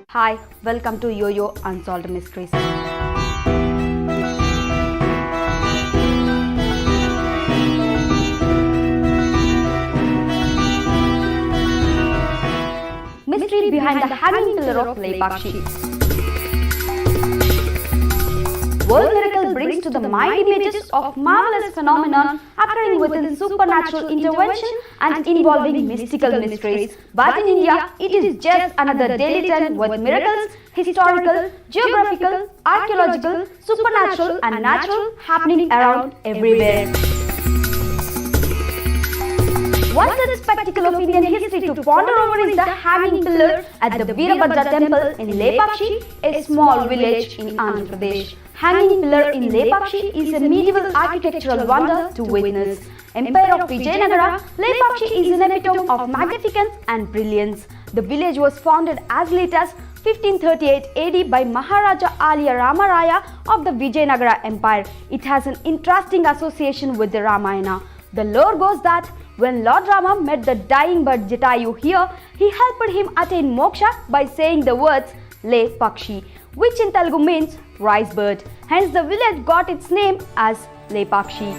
Hi, welcome to Yo-Yo Unsolved Mysteries. Mystery behind the hanging pillar of Lepakshi. World miracle brings to the mind images of marvelous phenomenon occurring within supernatural intervention and involving mystical mysteries. But in India, it is just another daily trend with miracles, historical, geographical, archaeological, supernatural and natural happening around everywhere. One such spectacle of Indian history to ponder over is the hanging pillar at the Veerabhadra temple in Lepakshi, a small village in Andhra Pradesh. Hanging pillar in Lepakshi is a medieval architectural wonder to witness. Empire of Vijayanagara, Lepakshi is an epitome of magnificence and brilliance. The village was founded as late as 1538 AD by Maharaja Aliya Ramaraya of the Vijayanagara Empire. It has an interesting association with the Ramayana. The lore goes that when Lord Rama met the dying bird Jatayu here, he helped him attain moksha by saying the words Le Pakshi, which in Telugu means rice bird. Hence the village got its name as Lepakshi.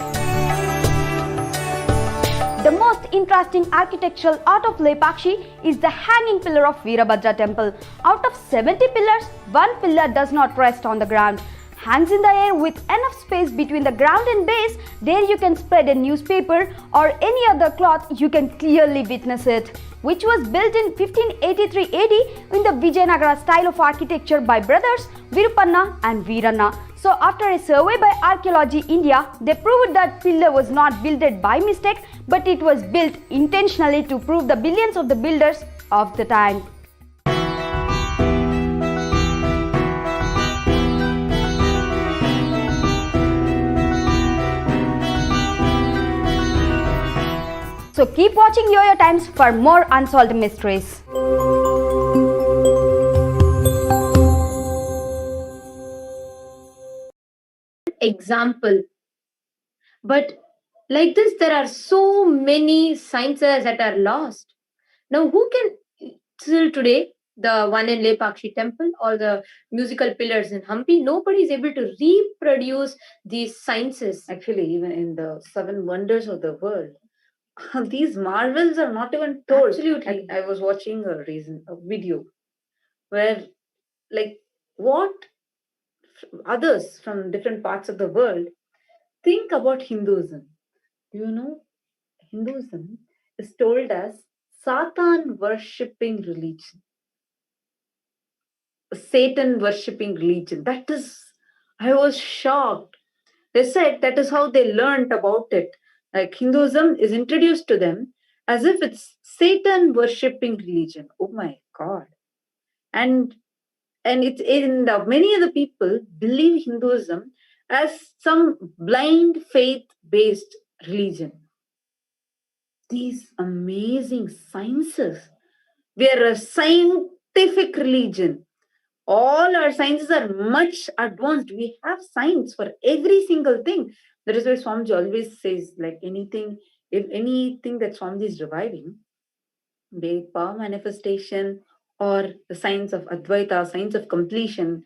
The most interesting architectural art of Lepakshi is the hanging pillar of Veerabhadra temple. Out of 70 pillars, one pillar does not rest on the ground. Hangs in the air with enough space between the ground and base. There you can spread a newspaper or any other cloth, you can clearly witness it. Which was built in 1583 AD in the Vijayanagara style of architecture by brothers Virupanna and Veeranna. So after a survey by Archaeology India, they proved that pillar was not built by mistake, but it was built intentionally to prove the brilliance of the builders of the time. So keep watching Yo-Yo Times for more unsolved mysteries. Example. But like this, there are so many sciences that are lost. Now, who can till today, the one in Lepakshi temple or the musical pillars in Hampi, nobody is able to reproduce these sciences. Actually, even in the 7 wonders of the world, these marvels are not even told. Absolutely. I was watching a video where, like, what others from different parts of the world think about Hinduism. You know, Hinduism is told as Satan worshipping religion, Satan worshipping religion. That is, I was shocked. They said that is how they learned about it. Like, Hinduism is introduced to them as if it's Satan worshipping religion. Oh my God. And it's many other people believe Hinduism as some blind faith-based religion. These amazing sciences We are a scientific religion. All our sciences are much advanced. We have science for every single thing. That is why Swamiji always says, like if anything that Swamiji is reviving, be it power manifestation or the science of Advaita, science of completion,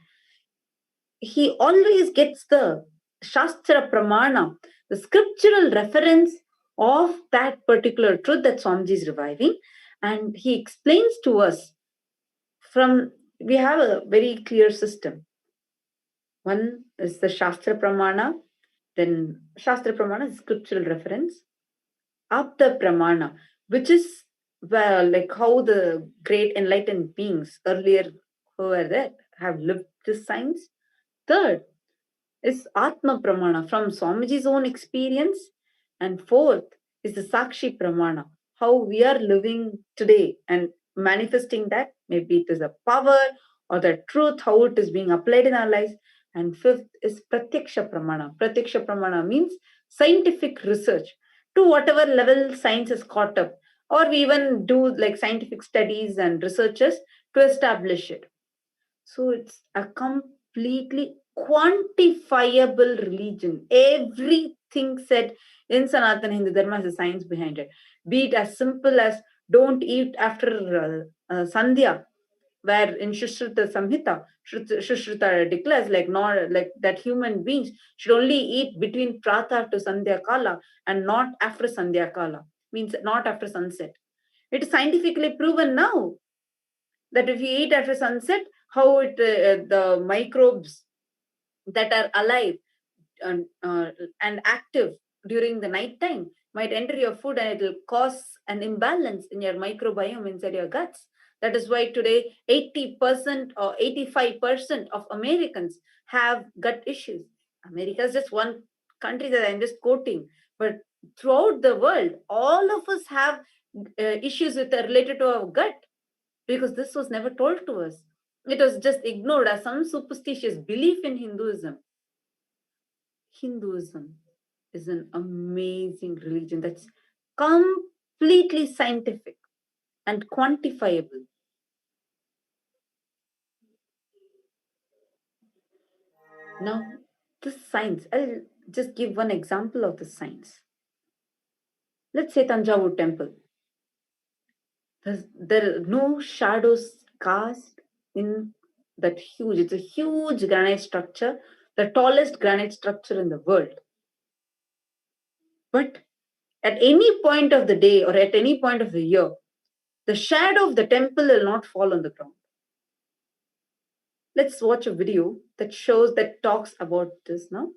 he always gets the Shastra Pramana, the scriptural reference of that particular truth that Swamiji is reviving, and he explains to us from, we have a very clear system. One is the Shastra Pramana, then Shastra Pramana is scriptural reference, Apta Pramana, which is, well, like how the great enlightened beings earlier who were there have lived this science. Third is Atma Pramana from Swamiji's own experience. And fourth is the Sakshi Pramana, how we are living today and manifesting that. Maybe it is a power or the truth, how it is being applied in our lives. And fifth is Pratyaksha Pramana. Pratyaksha Pramana means scientific research to whatever level science is caught up, or we even do like scientific studies and researches to establish it. So it's a completely quantifiable religion. Everything said in Sanatana Hindu Dharma has a science behind it. Be it as simple as don't eat after Sandhya, where in Shushruta Samhita, Shushruta declares like not like that human beings should only eat between Pratha to Sandhya Kala and not after Sandhya Kala, means not after sunset. It is scientifically proven now that if you eat after sunset, how it the microbes that are alive and active during the night time might enter your food, and it will cause an imbalance in your microbiome inside your guts. That is why today 80% or 85% of Americans have gut issues. America is just one country that I'm just quoting, but throughout the world, all of us have issues related to our gut, because this was never told to us. It was just ignored as some superstitious belief in Hinduism. Hinduism is an amazing religion that's completely scientific and quantifiable. Now, this science, I'll just give one example of the science. Let's say Tanjavur temple. There are no shadows cast in that huge, it's a huge granite structure, the tallest granite structure in the world. But at any point of the day or at any point of the year, the shadow of the temple will not fall on the ground. Let's watch a video that talks about this now.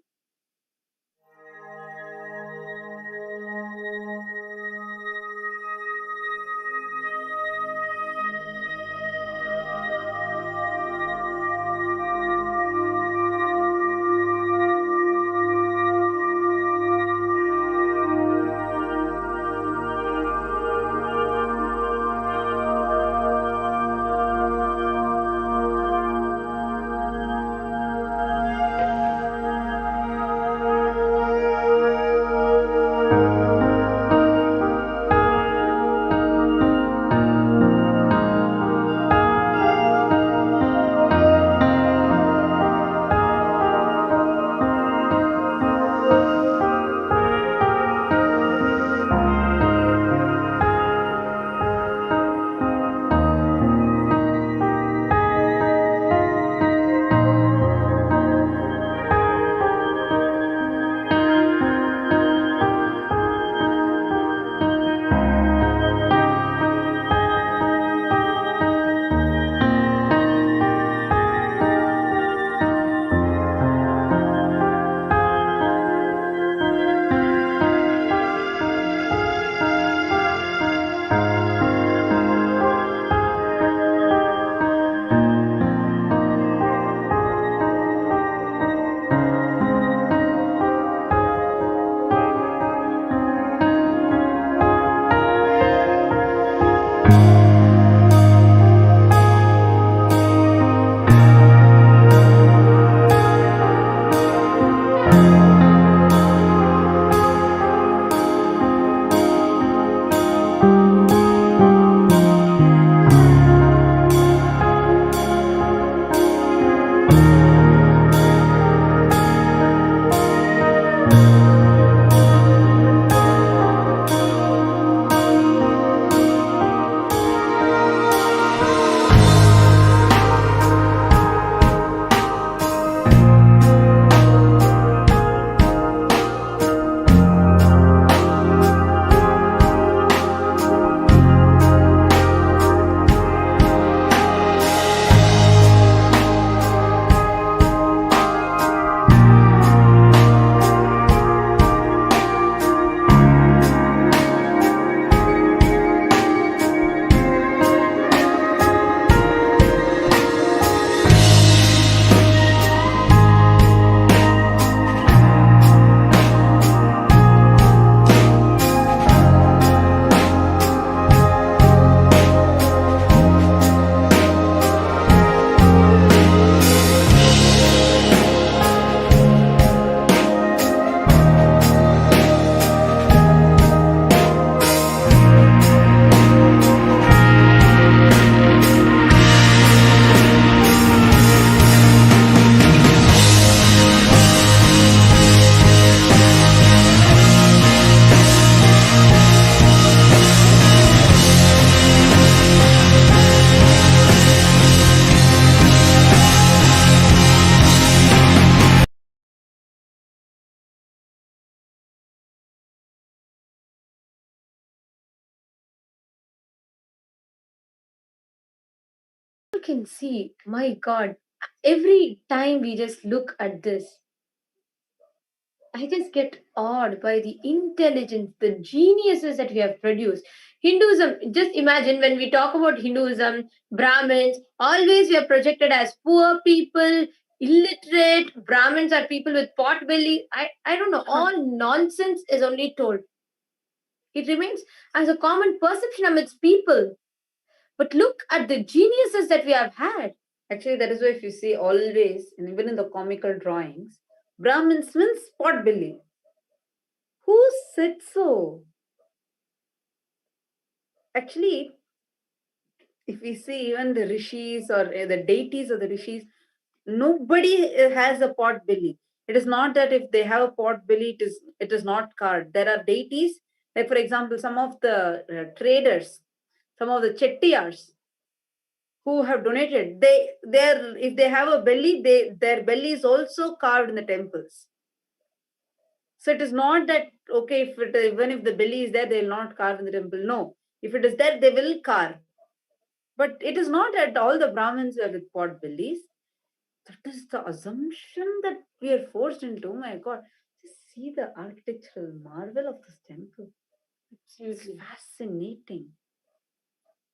can see, my God, every time we just look at this, I just get awed by the intelligence, the geniuses that we have produced. Hinduism, just imagine when we talk about Hinduism, Brahmins, always we are projected as poor people, illiterate. Brahmins are people with pot belly. I don't know. All nonsense is only told. It remains as a common perception amidst people. But look at the geniuses that we have had. Actually, that is why if you see always, and even in the comical drawings, Brahmins means pot belly. Who said so? Actually, if we see even the rishis or the deities of the rishis, nobody has a pot belly. It is not that if they have a pot belly, it is not carved. There are deities, like for example, some of the traders, some of the chettiyars who have donated, they if they have a belly, their belly is also carved in the temples. So it is not that okay, even if the belly is there, they will not carve in the temple. No, if it is there, they will carve. But it is not that all the Brahmins are with pot bellies. That is the assumption that we are forced into. Oh my God, just see the architectural marvel of this temple. It's fascinating.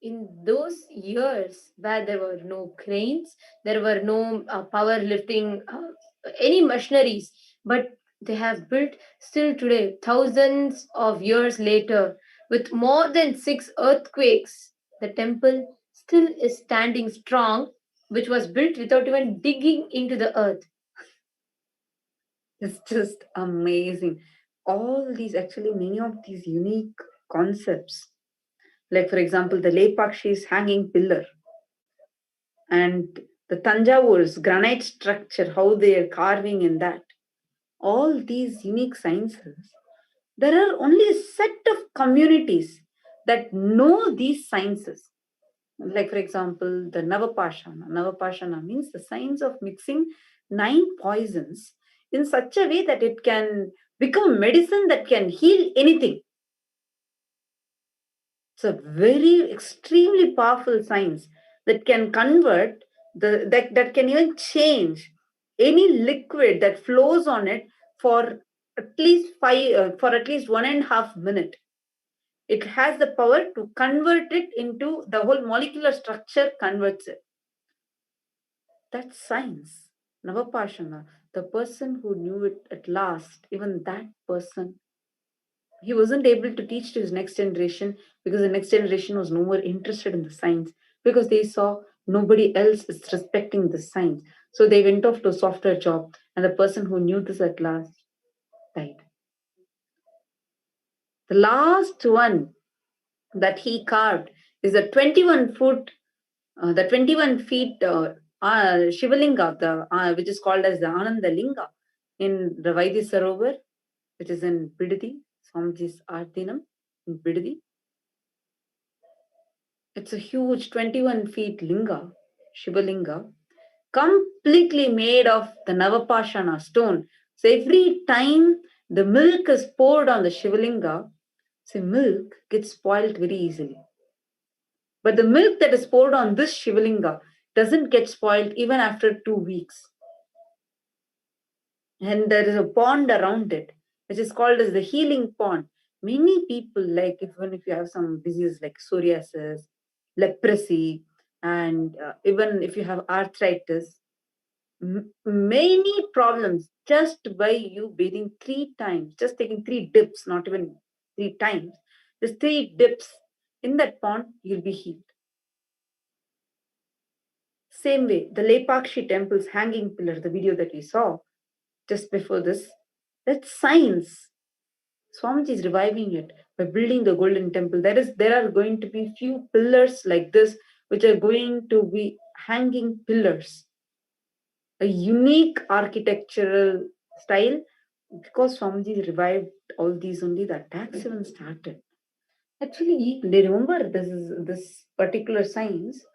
In those years where there were no cranes, there were no powerlifting, any machineries, but they have built still today, thousands of years later, with more than 6 earthquakes. The temple still is standing strong, which was built without even digging into the earth. It's just amazing. All these, actually, many of these unique concepts, like for example, the Lepakshi's hanging pillar and the Tanjavu's granite structure, how they are carving in that. All these unique sciences, there are only a set of communities that know these sciences. Like, for example, the Navapashana. Navapashana means the science of mixing 9 poisons in such a way that it can become medicine that can heal anything. It's a very extremely powerful science that can convert that can even change any liquid that flows on it for at least 1.5 minutes. It has the power to convert it into the whole molecular structure, converts it. That's science. Navapashana, the person who knew it at last, even that person, he wasn't able to teach to his next generation because the next generation was no more interested in the science because they saw nobody else is respecting the science. So they went off to a software job, and the person who knew this at last died. The last one that he carved is a 21 feet Shivalinga, which is called as the Ananda Linga in the Vaidya Sarovar, which is in Bidadi, Swamiji's Artinam in Bidadi. It's a huge 21 feet linga, Shivalinga, completely made of the Navapashana stone. So every time the milk is poured on the Shivalinga, milk gets spoiled very easily. But the milk that is poured on this Shivalinga doesn't get spoiled even after 2 weeks. And there is a pond around it, which is called as the healing pond. Many people, like even if you have some disease like psoriasis, leprosy, and even if you have arthritis, many problems, just by you bathing 3 times, just taking 3 dips, not even 3 times, just 3 dips in that pond, you'll be healed. Same way, the Lepakshi temple's hanging pillar, the video that we saw just before this, that's science. Swamiji is reviving it by building the golden temple. There are going to be few pillars like this, which are going to be hanging pillars. A unique architectural style, because Swamiji revived all these only, the attacks even started. Actually, they remember this particular science.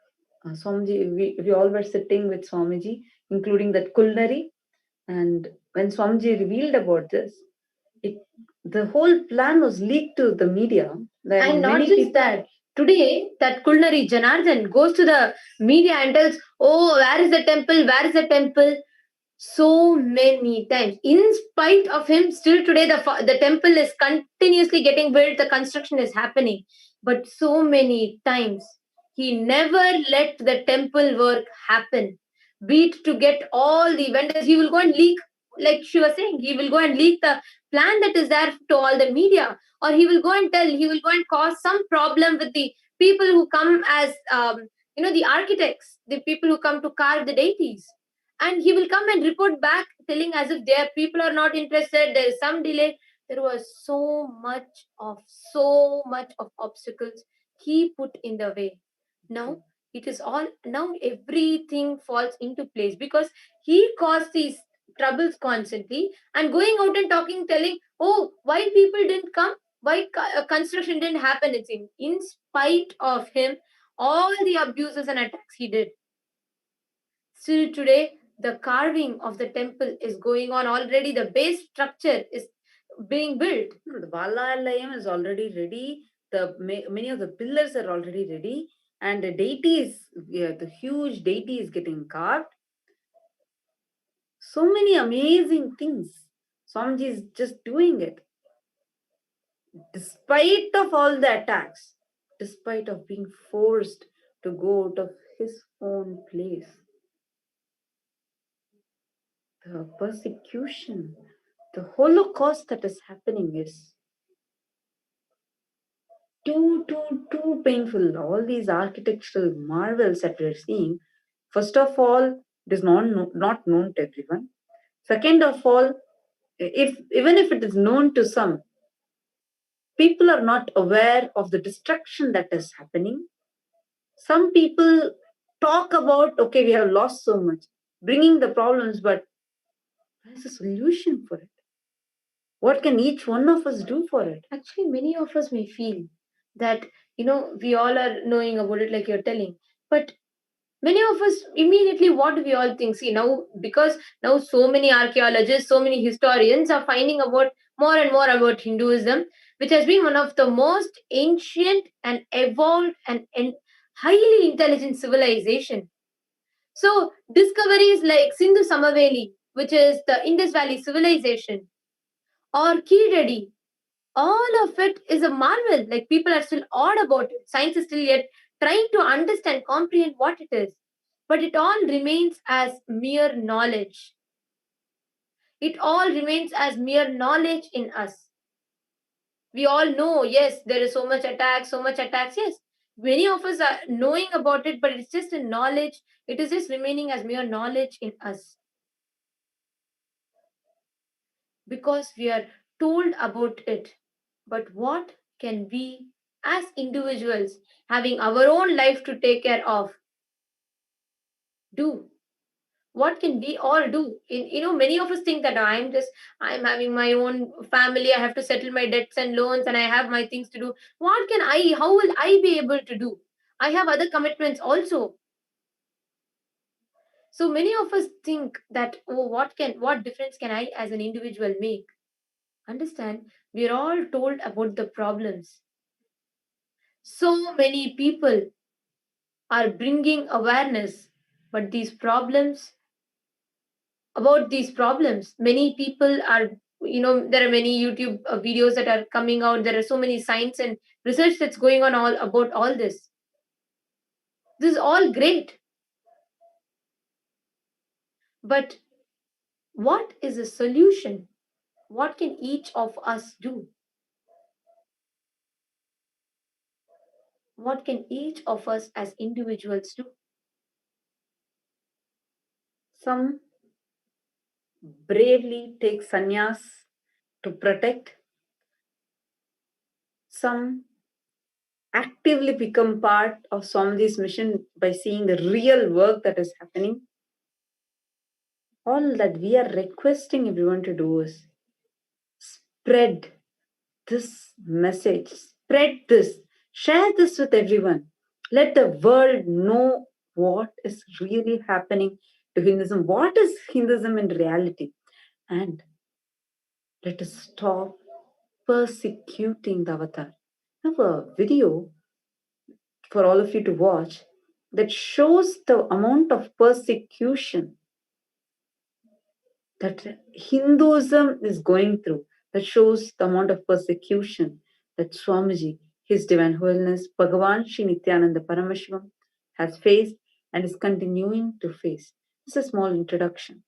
Swamiji, we all were sitting with Swamiji, including that Kulnari, and when Swamiji revealed about this, the whole plan was leaked to the media. And not just that, Today, that Kulnari Janardhan goes to the media and tells, oh, where is the temple? Where is the temple? So many times. In spite of him, still today the temple is continuously getting built, the construction is happening. But so many times, he never let the temple work happen. Be it to get all the vendors, he will go and leak, like she was saying, he will go and leak the plan that is there to all the media, or he will go and cause some problem with the people who come as, the architects, the people who come to carve the deities, and he will come and report back telling as if their people are not interested, there is some delay. There was so much of obstacles he put in the way. Now it is all, now everything falls into place because he caused these troubles constantly, and going out and talking, telling, oh, why people didn't come, why construction didn't happen. It's in spite of him, all the abuses and attacks he did. Still today, the carving of the temple is going on already. The base structure is being built. No, the Balalayam is already ready. Many of the pillars are already ready, and the deities, the huge deity is getting carved. So many amazing things. Swamiji is just doing it. Despite of all the attacks, despite of being forced to go out of his own place. The persecution, the Holocaust that is happening is too painful. All these architectural marvels that we're seeing, first of all, it is not known to everyone. Second of all, even if it is known to some, people are not aware of the destruction that is happening. Some people talk about, okay, we have lost so much, bringing the problems, but there's a solution for it. What can each one of us do for it? Actually, many of us may feel that, we all are knowing about it, like you're telling, but many of us immediately, what do we all think? See, now, because now so many archaeologists, so many historians are finding about more and more about Hinduism, which has been one of the most ancient and evolved and highly intelligent civilization. So discoveries like Sindhu Samaveli, which is the Indus Valley civilization, or Kiredi, all of it is a marvel. Like, people are still awed about it. Science is still yet trying to understand, comprehend what it is. But it all remains as mere knowledge. It all remains as mere knowledge in us. We all know, yes, there is so much attacks, yes. Many of us are knowing about it, but it's just a knowledge. It is just remaining as mere knowledge in us. Because we are told about it. But what can we, as individuals, having our own life to take care of, do? What can we all do? Many of us think that I'm having my own family, I have to settle my debts and loans, and I have my things to do. How will I be able to do? I have other commitments also. So many of us think that, oh, what difference can I as an individual make? Understand, we're all told about the problems. So many people are bringing awareness, but about these problems, many people are, there are many YouTube videos that are coming out. There are so many science and research that's going on all about all this. This is all great. But what is the solution? What can each of us do? What can each of us as individuals do? Some bravely take sannyas to protect. Some actively become part of Swamiji's mission by seeing the real work that is happening. All that we are requesting everyone to do is spread this message, share this with everyone. Let the world know what is really happening to Hinduism. What is Hinduism in reality? And let us stop persecuting the avatar. I have a video for all of you to watch that shows the amount of persecution that Hinduism is going through, that shows the amount of persecution that Swamiji, His Divine Holiness, Bhagavan Sri Nithyananda Paramashivam, has faced and is continuing to face. This is a small introduction.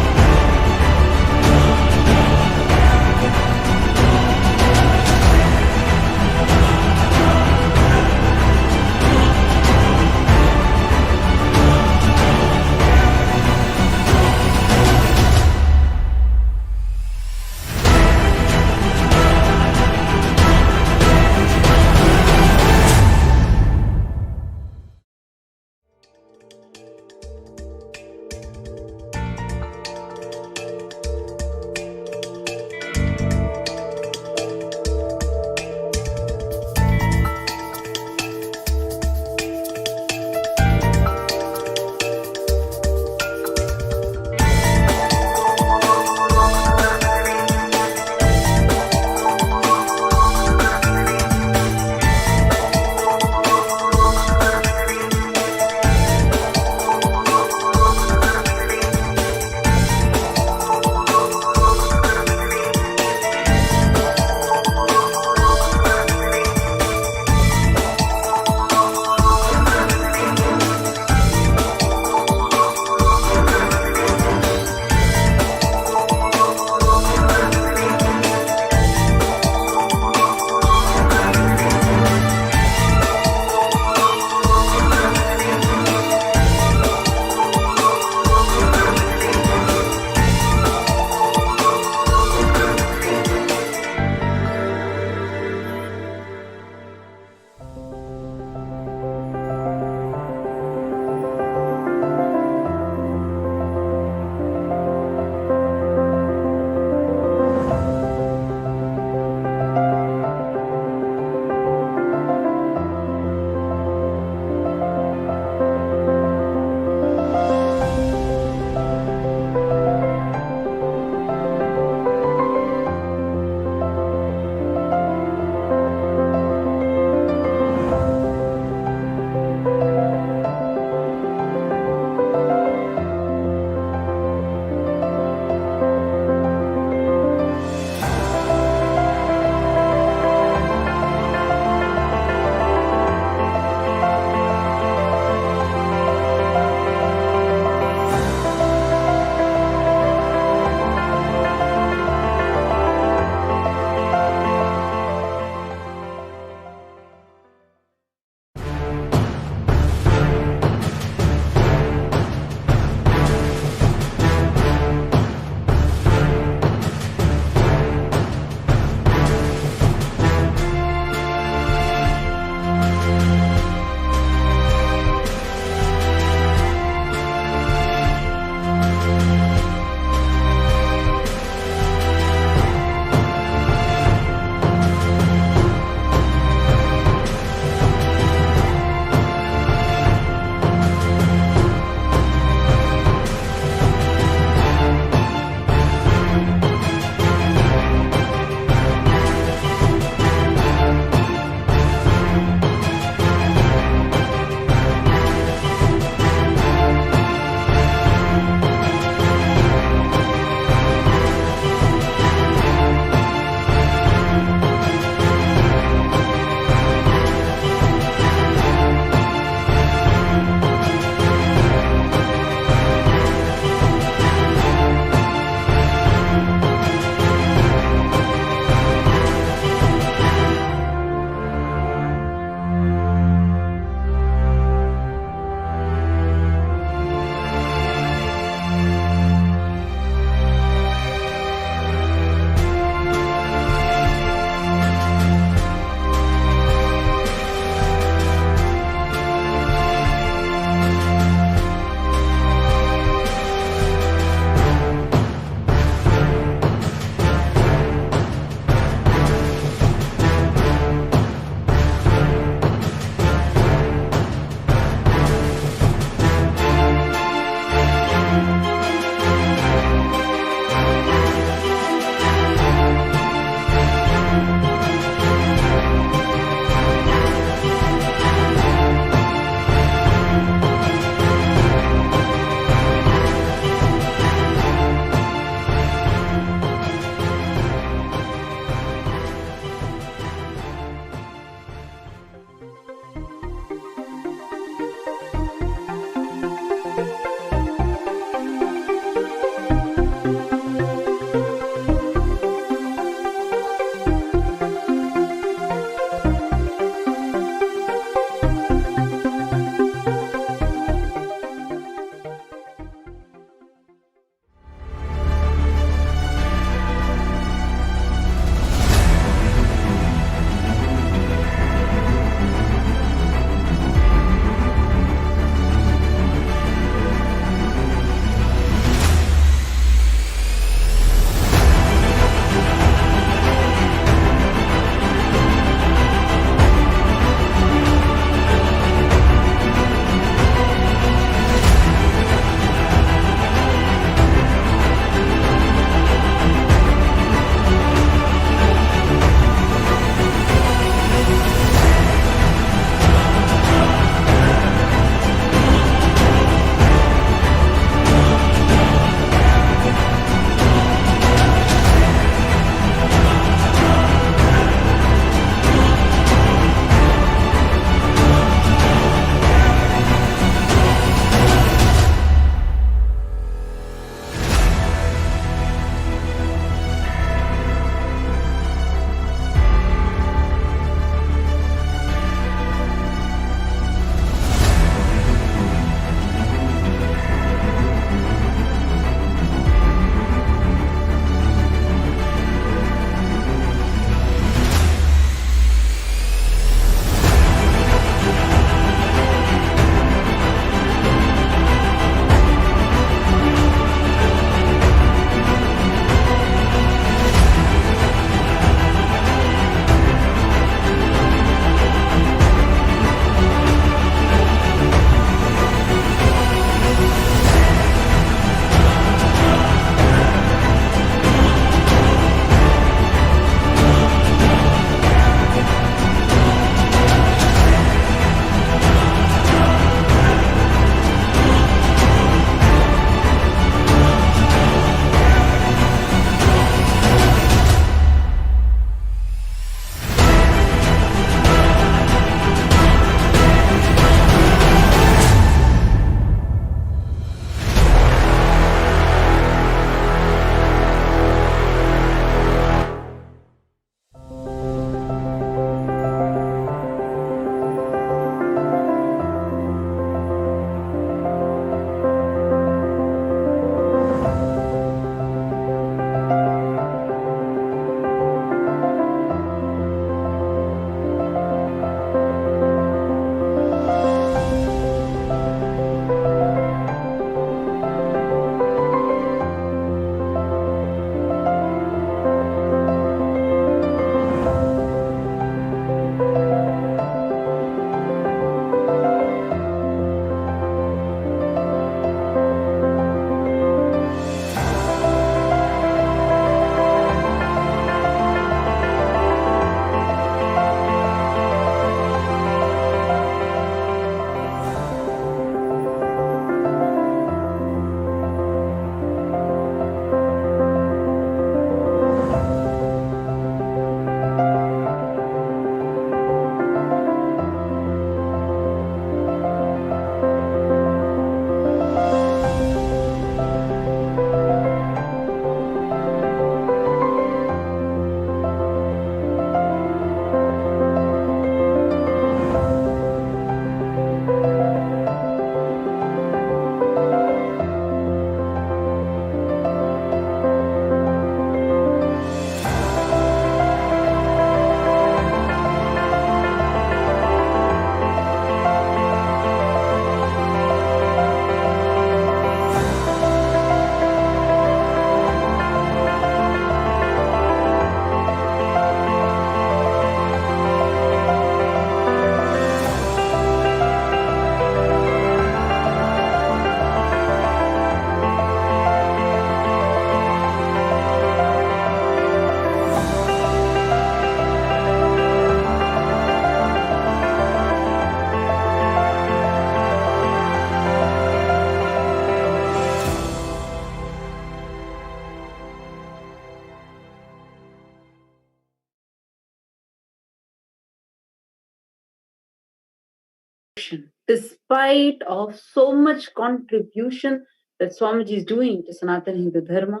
contribution. Despite of so much contribution that Swamiji is doing to Sanatana Hindu Dharma,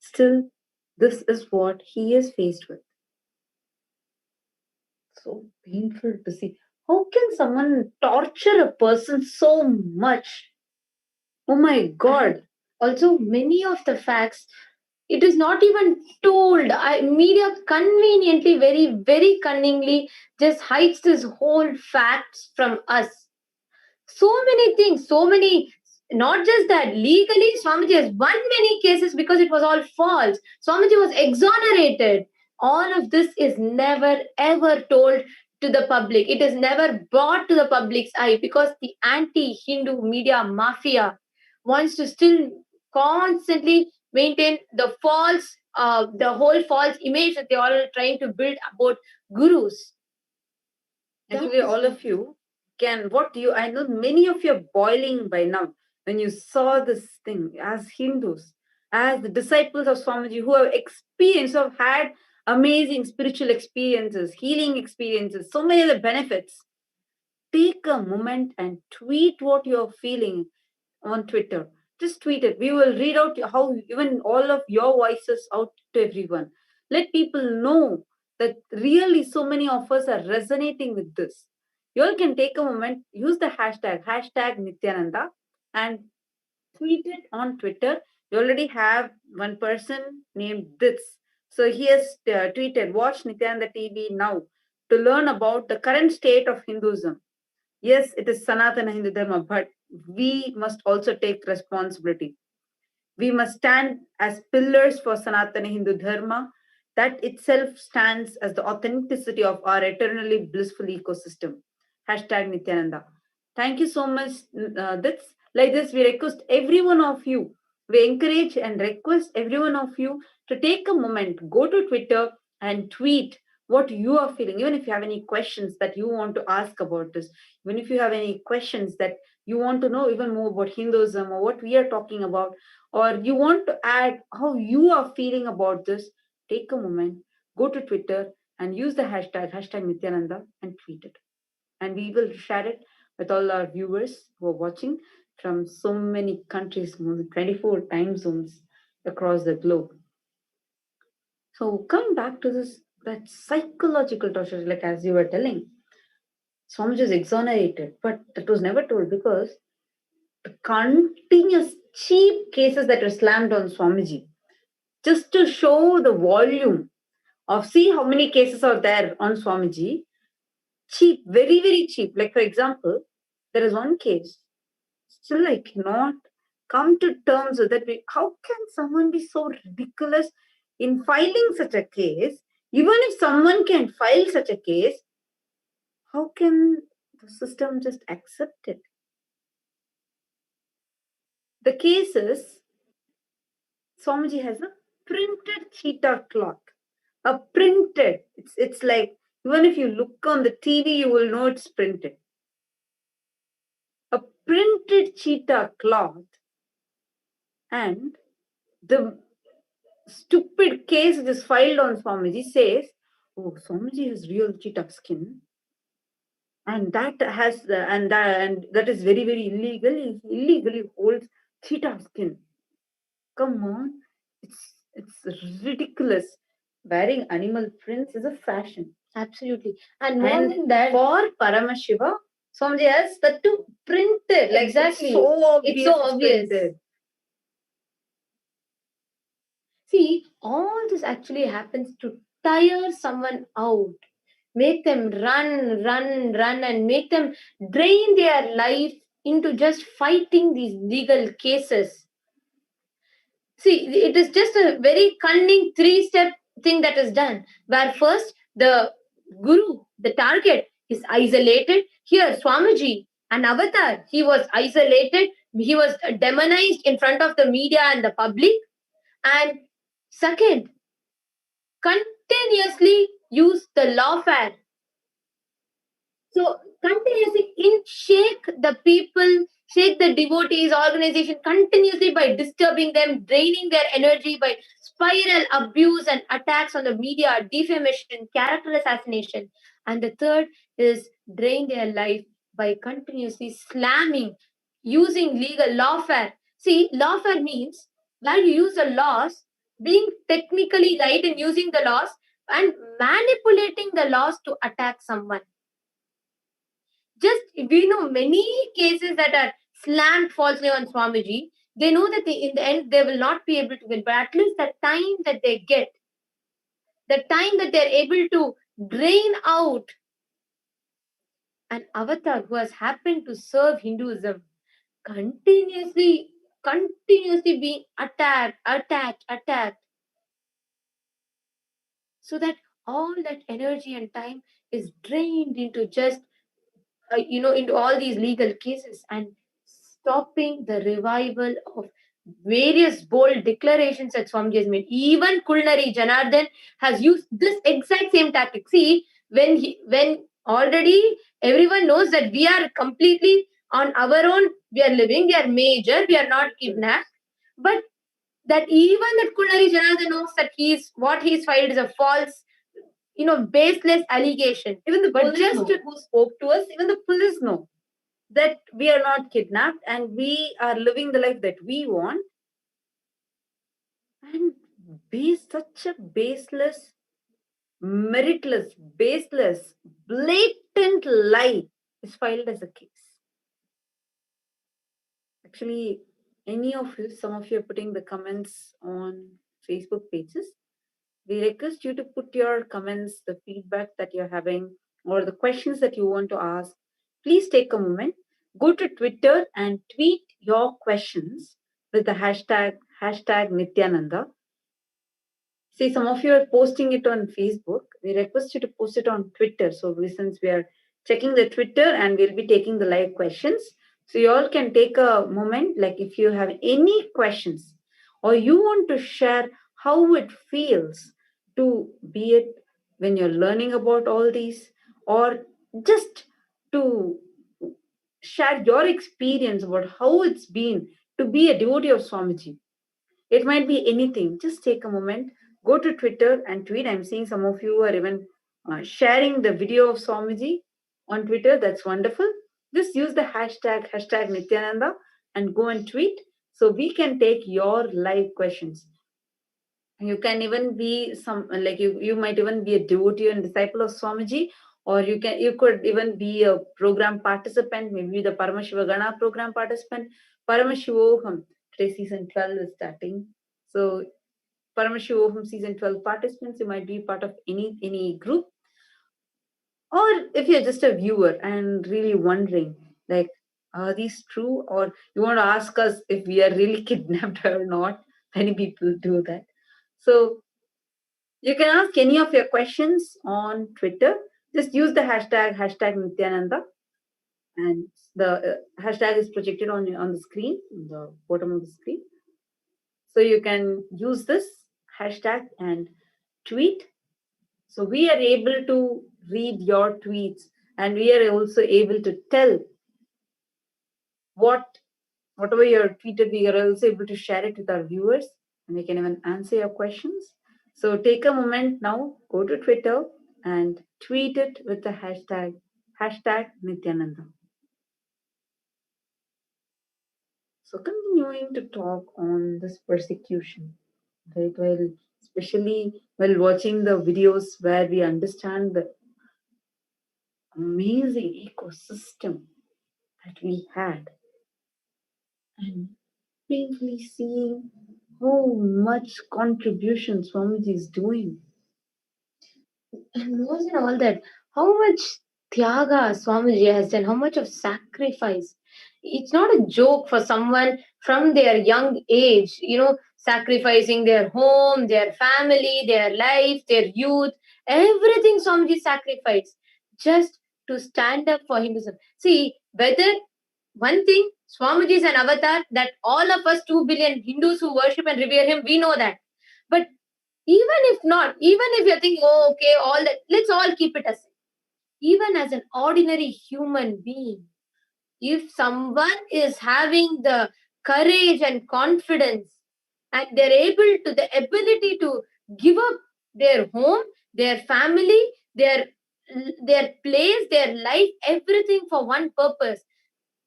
still this is what he is faced with. So painful to see. How can someone torture a person so much? Oh my God. Also, many of the facts, it is not even told. Media conveniently, very, very cunningly, just hides this whole facts from us. So many things, so many. Not just that, legally, Swamiji has won many cases because it was all false. Swamiji was exonerated. All of this is never ever told to the public. It is never brought to the public's eye because the anti Hindu media mafia wants to still constantly maintain the false, the whole false image that they all are trying to build about gurus. Actually, all of you can, I know many of you are boiling by now when you saw this thing as Hindus, as the disciples of Swamiji who have experienced, who have had amazing spiritual experiences, healing experiences, so many other benefits. Take a moment and tweet what you're feeling on Twitter. Just tweet it. We will read out how even all of your voices out to everyone. Let people know that really so many of us are resonating with this. You all can take a moment, use the hashtag Nithyananda, and tweet it on Twitter. You already have one person named Dits. So he has tweeted, watch Nithyananda TV now to learn about the current state of Hinduism. Yes, it is Sanatana Hindu Dharma, but we must also take responsibility. We must stand as pillars for Sanatana Hindu Dharma. That itself stands as the authenticity of our eternally blissful ecosystem. Hashtag Nithyananda. Thank you so much. Like this, we request every one of you. We encourage and request every one of you to take a moment, go to Twitter and tweet what you are feeling. Even if you have any questions that you want to ask about this, even if you have any questions that you want to know even more about Hinduism or what we are talking about, or you want to add how you are feeling about this, take a moment, go to Twitter and use the hashtag Nithyananda and tweet it. And we will share it with all our viewers who are watching from so many countries, more than 24 time zones across the globe. So coming back to this, that psychological torture, like as you were telling, Swamiji is exonerated, but that was never told because the continuous cheap cases that were slammed on Swamiji, just to show the volume of, see how many cases are there on Swamiji, cheap, very, very cheap. Like for example, there is one case, still I cannot come to terms with it. How can someone be so ridiculous in filing such a case? Even if someone can file such a case, how can the system just accept it? The case is, Swamiji has a printed cheetah cloth. A printed. It's like, even if you look on the TV, you will know it's printed. A printed cheetah cloth. And the stupid case which is filed on Swamiji says, oh, Swamiji has real cheetah skin. And that has and that is very, very illegal. He illegally holds cheetah skin. Come on. It's ridiculous. Wearing animal prints is a fashion. Absolutely. And more than that, for Paramashiva, Swamiji has that to print it. Like Exactly. It's so obvious. It's so obvious. Printed. See, all this actually happens to tire someone out, make them run, run, run, and make them drain their life into just fighting these legal cases. See, it is just a very cunning 3-step thing that is done, where first the guru, the target, is isolated. Here, Swamiji, an avatar, he was isolated, he was demonized in front of the media and the public. And second, continuously use the lawfare. So continuously shake the people, shake the devotees, organization continuously by disturbing them, draining their energy by spiral abuse and attacks on the media, defamation, character assassination. And the third is drain their life by continuously slamming, using legal lawfare. See, lawfare means while you use the laws, being technically right in using the laws and manipulating the laws to attack someone. Just we know many cases that are slammed falsely on Swamiji. They know that in the end they will not be able to win, but at least the time that they get, the time that they're able to drain out an avatar who has happened to serve Hinduism, continuously being attacked, so that all that energy and time is drained into just into all these legal cases and stopping the revival of various bold declarations that Swamiji has made. Even Kulnari Janardhan has used this exact same tactic. See, when already everyone knows that we are completely on our own, we are living, we are major, we are not kidnapped, but that even that Kulnari Janardhan knows that what he's filed is a false, baseless allegation. Even the But police just know who spoke to us, even the police know that we are not kidnapped and we are living the life that we want. And be such a baseless, meritless, baseless, blatant lie is filed as a case. Actually, some of you are putting the comments on Facebook pages. We request you to put your comments, the feedback that you're having, or the questions that you want to ask. Please take a moment, go to Twitter and tweet your questions with the hashtag Nithyananda. See, some of you are posting it on Facebook. We request you to post it on Twitter. So since we are checking the Twitter and we'll be taking the live questions. So you all can take a moment, like if you have any questions or you want to share how it feels to be it when you're learning about all these, or just to share your experience about how it's been to be a devotee of Swamiji. It might be anything. Just take a moment, go to Twitter and tweet. I'm seeing some of you are even sharing the video of Swamiji on Twitter. That's wonderful. Just use the hashtag Nithyananda and go and tweet so we can take your live questions. You can even be you might even be a devotee and disciple of Swamiji, or you could even be a program participant, maybe the Paramashivoham program participant. Paramashivoham, today season 12 is starting. So Paramashivoham season 12 participants, you might be part of any group. Or if you're just a viewer and really wondering, like, are these true? Or you want to ask us if we are really kidnapped or not. Many people do that. So you can ask any of your questions on Twitter. Just use the hashtag Nithyananda, and the hashtag is projected on the screen, on the bottom of the screen. So you can use this hashtag and tweet. So we are able to read your tweets, and we are also able to tell whatever you're tweeted, we are also able to share it with our viewers, and we can even answer your questions. So take a moment now, go to Twitter and tweet it with the hashtag Nithyananda. So continuing to talk on this persecution, right? Especially while watching the videos where we understand the amazing ecosystem that we had, and painfully seeing how much contribution Swamiji is doing. And more than all that, how much Tyaga Swamiji has done, how much of sacrifice. It's not a joke for someone from their young age, sacrificing their home, their family, their life, their youth, everything Swamiji sacrificed just to stand up for Hinduism. See, whether one thing, Swamiji is an avatar that all of us 2 billion Hindus who worship and revere him, we know that. But even if not, even if you're thinking, oh, okay, all that, let's all keep it aside. Even as an ordinary human being, if someone is having the courage and confidence and they're the ability to give up their home, their family, their their place, their life, everything for one purpose.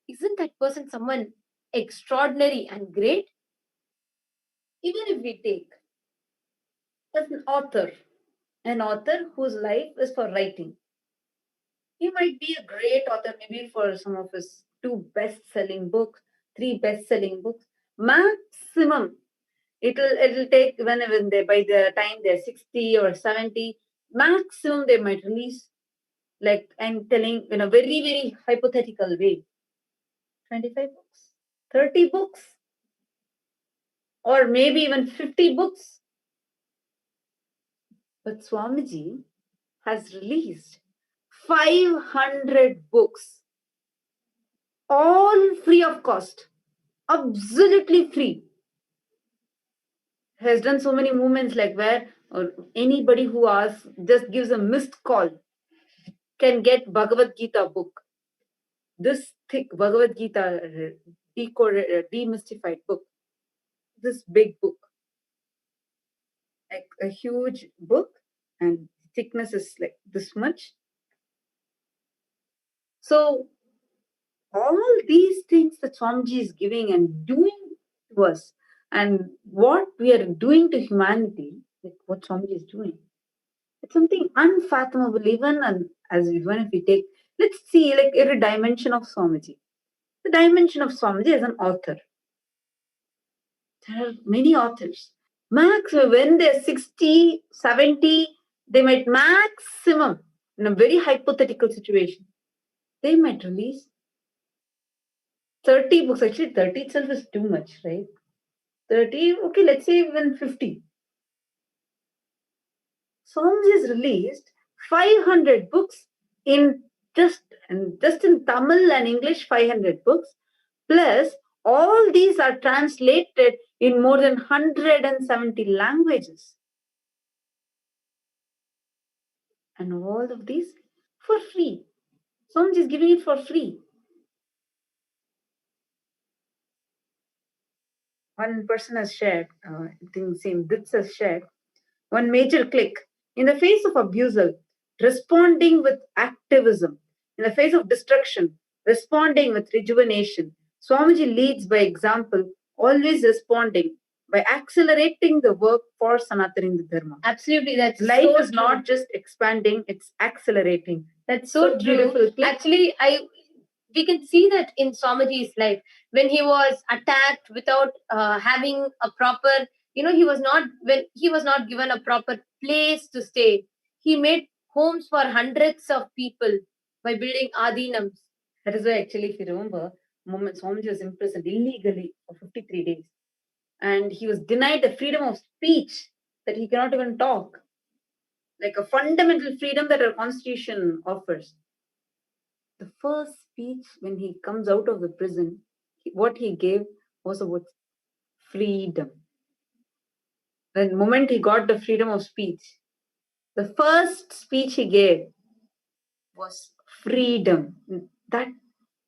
Isn't that person someone extraordinary and great? Even if we take as an author whose life is for writing, he might be a great author, maybe for some of his 2 best-selling books, 3 best-selling books. Maximum, it'll take when they by the time they're 60 or 70, maximum they might release, like I'm telling in a very, very hypothetical way, 25 books, 30 books, or maybe even 50 books. But Swamiji has released 500 books, all free of cost, absolutely free. Has done so many movements like where anybody who asks, just gives a missed call, can get Bhagavad Gita book. This thick Bhagavad Gita decoded, demystified book. This big book, like a huge book, and thickness is like this much. So all these things that Swamiji is giving and doing to us, and what we are doing to humanity, like what Swamiji is doing, it's something unfathomable. Even if we take, let's see, like every dimension of Swamiji. The dimension of Swamiji as an author. There are many authors. Max, when they're 60, 70, they might maximum, in a very hypothetical situation, they might release 30 books. Actually, 30 itself is too much, right? 30, okay, let's say even 50. Swamiji has released 500 books in just in Tamil and English, 500 books, plus all these are translated in more than 170 languages. And all of these for free. Swamiji is giving it for free. One person has shared, I think same Dits has shared, one major click. In the face of abusal, responding with activism. In the face of destruction, responding with rejuvenation. Swamiji leads by example, always responding by accelerating the work for Sanatana Hindu Dharma. Absolutely, that's Life so is true. not just expanding, it's accelerating. That's so true. Beautiful. Actually, we can see that in Swamiji's life when he was attacked without having a proper, he was not given a proper place to stay. He made homes for hundreds of people by building adinams. That is why, actually, if you remember, moment Swamiji was imprisoned illegally for 53 days. And he was denied the freedom of speech, that he cannot even talk. Like a fundamental freedom that our constitution offers. The first speech when he comes out of the prison, what he gave was about freedom. The moment he got the freedom of speech, the first speech he gave was freedom. That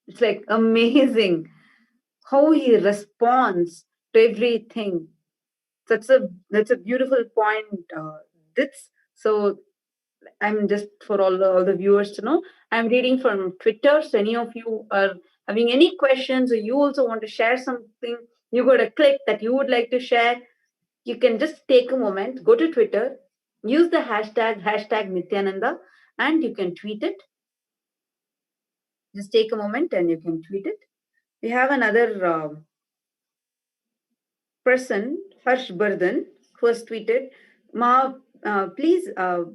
it's like amazing how he responds to everything. That's a beautiful point. So I'm just for all the viewers to know, I'm reading from Twitter. So any of you are having any questions or you also want to share something, you got a click that you would like to share, you can just take a moment, go to Twitter, use the hashtag Nithyananda, and you can tweet it. Just take a moment and you can tweet it. We have another person, Harsh Bardhan, who has tweeted, please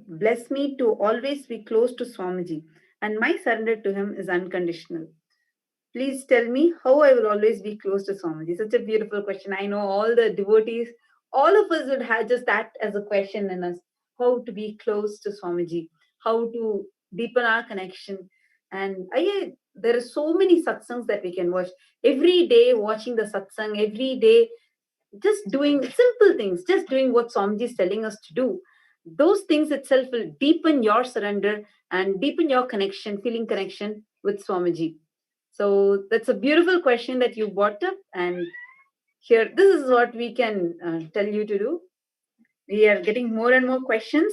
bless me to always be close to Swamiji, and my surrender to him is unconditional. Please tell me how I will always be close to Swamiji. Such a beautiful question. I know all the devotees, all of us would have just that as a question in us. How to be close to Swamiji, how to deepen our connection. And there are so many satsangs that we can watch. Every day watching the satsang, every day just doing simple things, just doing what Swamiji is telling us to do. Those things itself will deepen your surrender and deepen your connection, feeling connection with Swamiji. So that's a beautiful question that you brought up. And here, this is what we can tell you to do. We are getting more and more questions.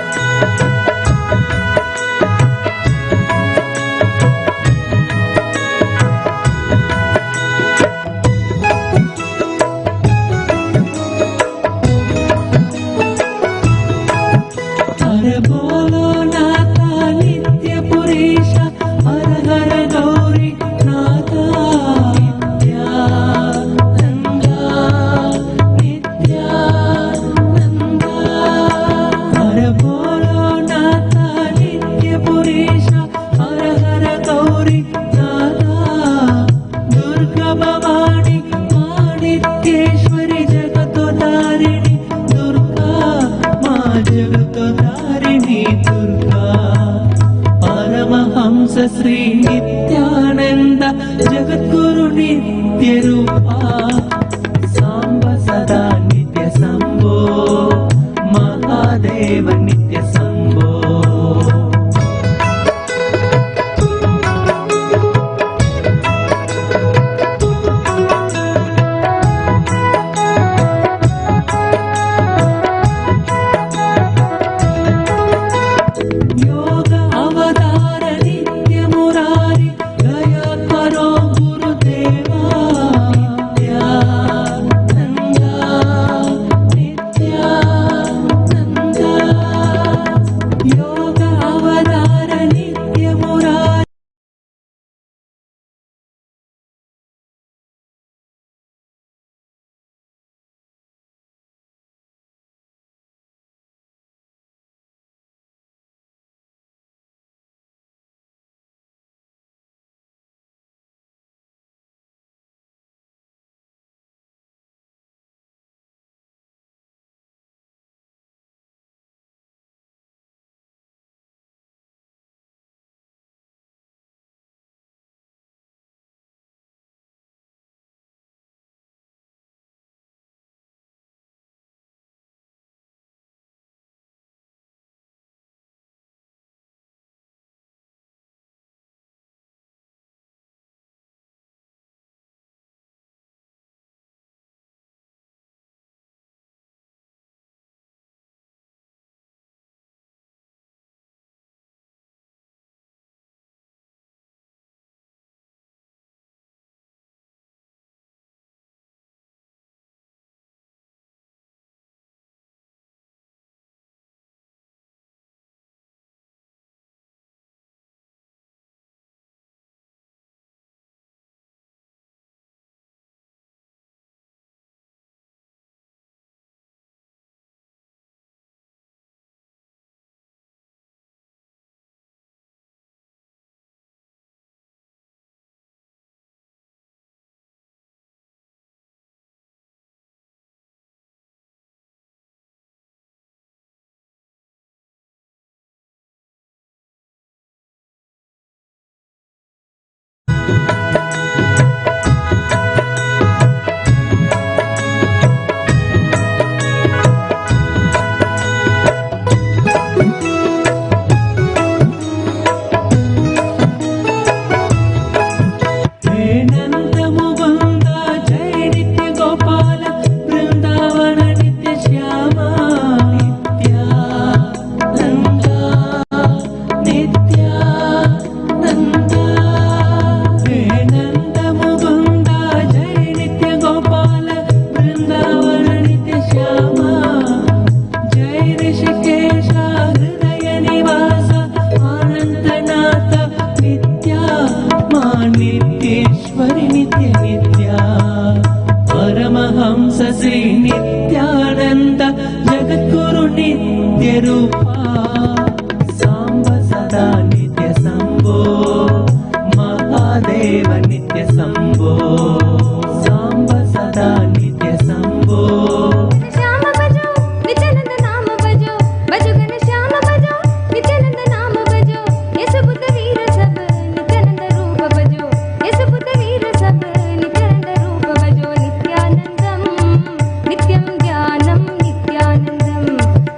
Shri Nityanand जगद्गुरु नित्य रूपा सांब सदा नित्य शंभो महादेव नित्य शंभो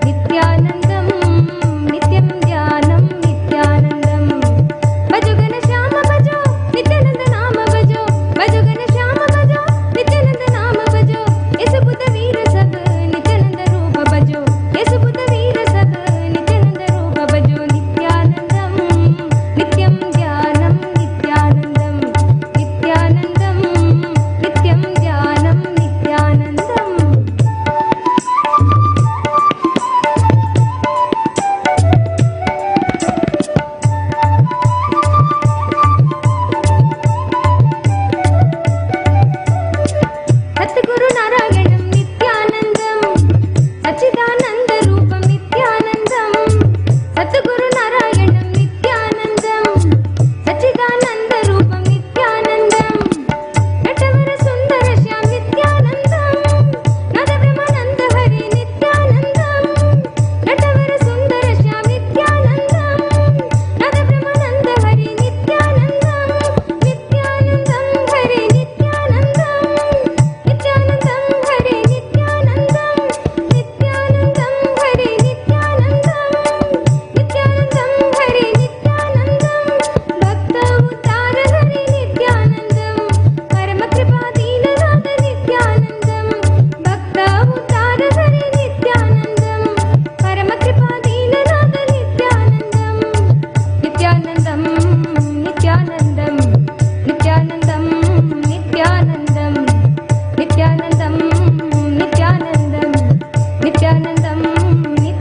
नित्यानंदम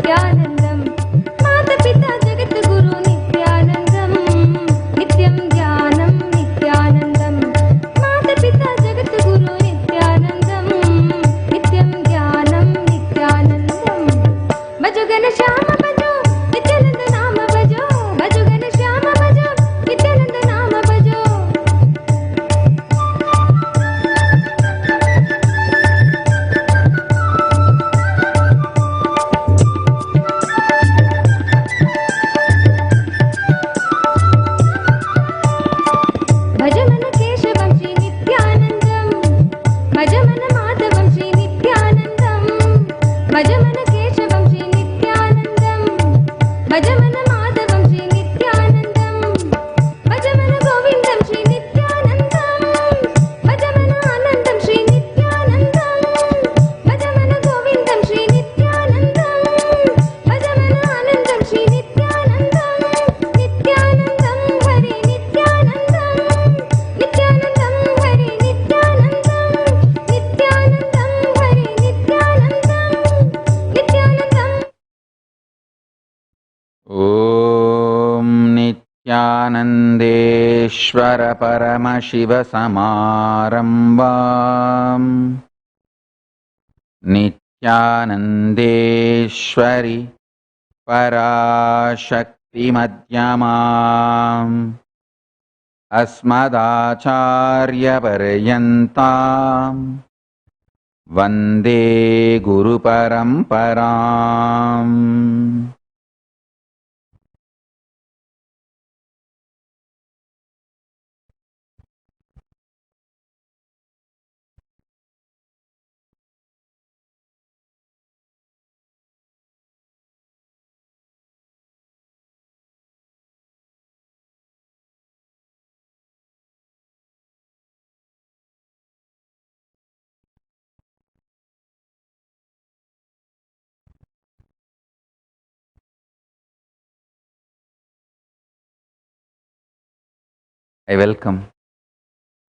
नित्यानन्दं मातापिता जगद्गुरु नित्यानन्दं नित्यं ध्यानं नित्यानन्दं मातापिता जगद्गुरु नित्यानन्दं नित्यं ध्यानं नित्यानन्दं भजो घनश्याम भजो नित्यानन्द नाम भजो भजो घनश्याम भजो नित्यानन्द नाम भजो भज मन केशवं श्री नित्यानन्दं भज मन माधवं श्री नित्यानन्दं भज मन केशवं श्री नित्यानन्दं भज मन माधवं श्री नित्यानन्दं भज मन गोविन्दं श्री नित्यानन्दं भज मन आनन्दं श्री नित्यानन्दं भज मन गोविन्दं श्री नित्यानन्दं भज मन आनन्दं श्री नित्यानन्दं नित्यानन्दं हरे नित्यानन्दं नित्यानन्दं हरे नित्यानन्दं नित्यानन्दं हरे नित्यानन्दं नित्यानन्दं ॐ नित्यानन्देश्वर परमशिवसमारम्भाम् नित्यानन्देश्वरि पराशक्तिमध्यमाम् अस्मदाचार्यपर्यन्ताम् वन्दे गुरुपरम्पराम् I welcome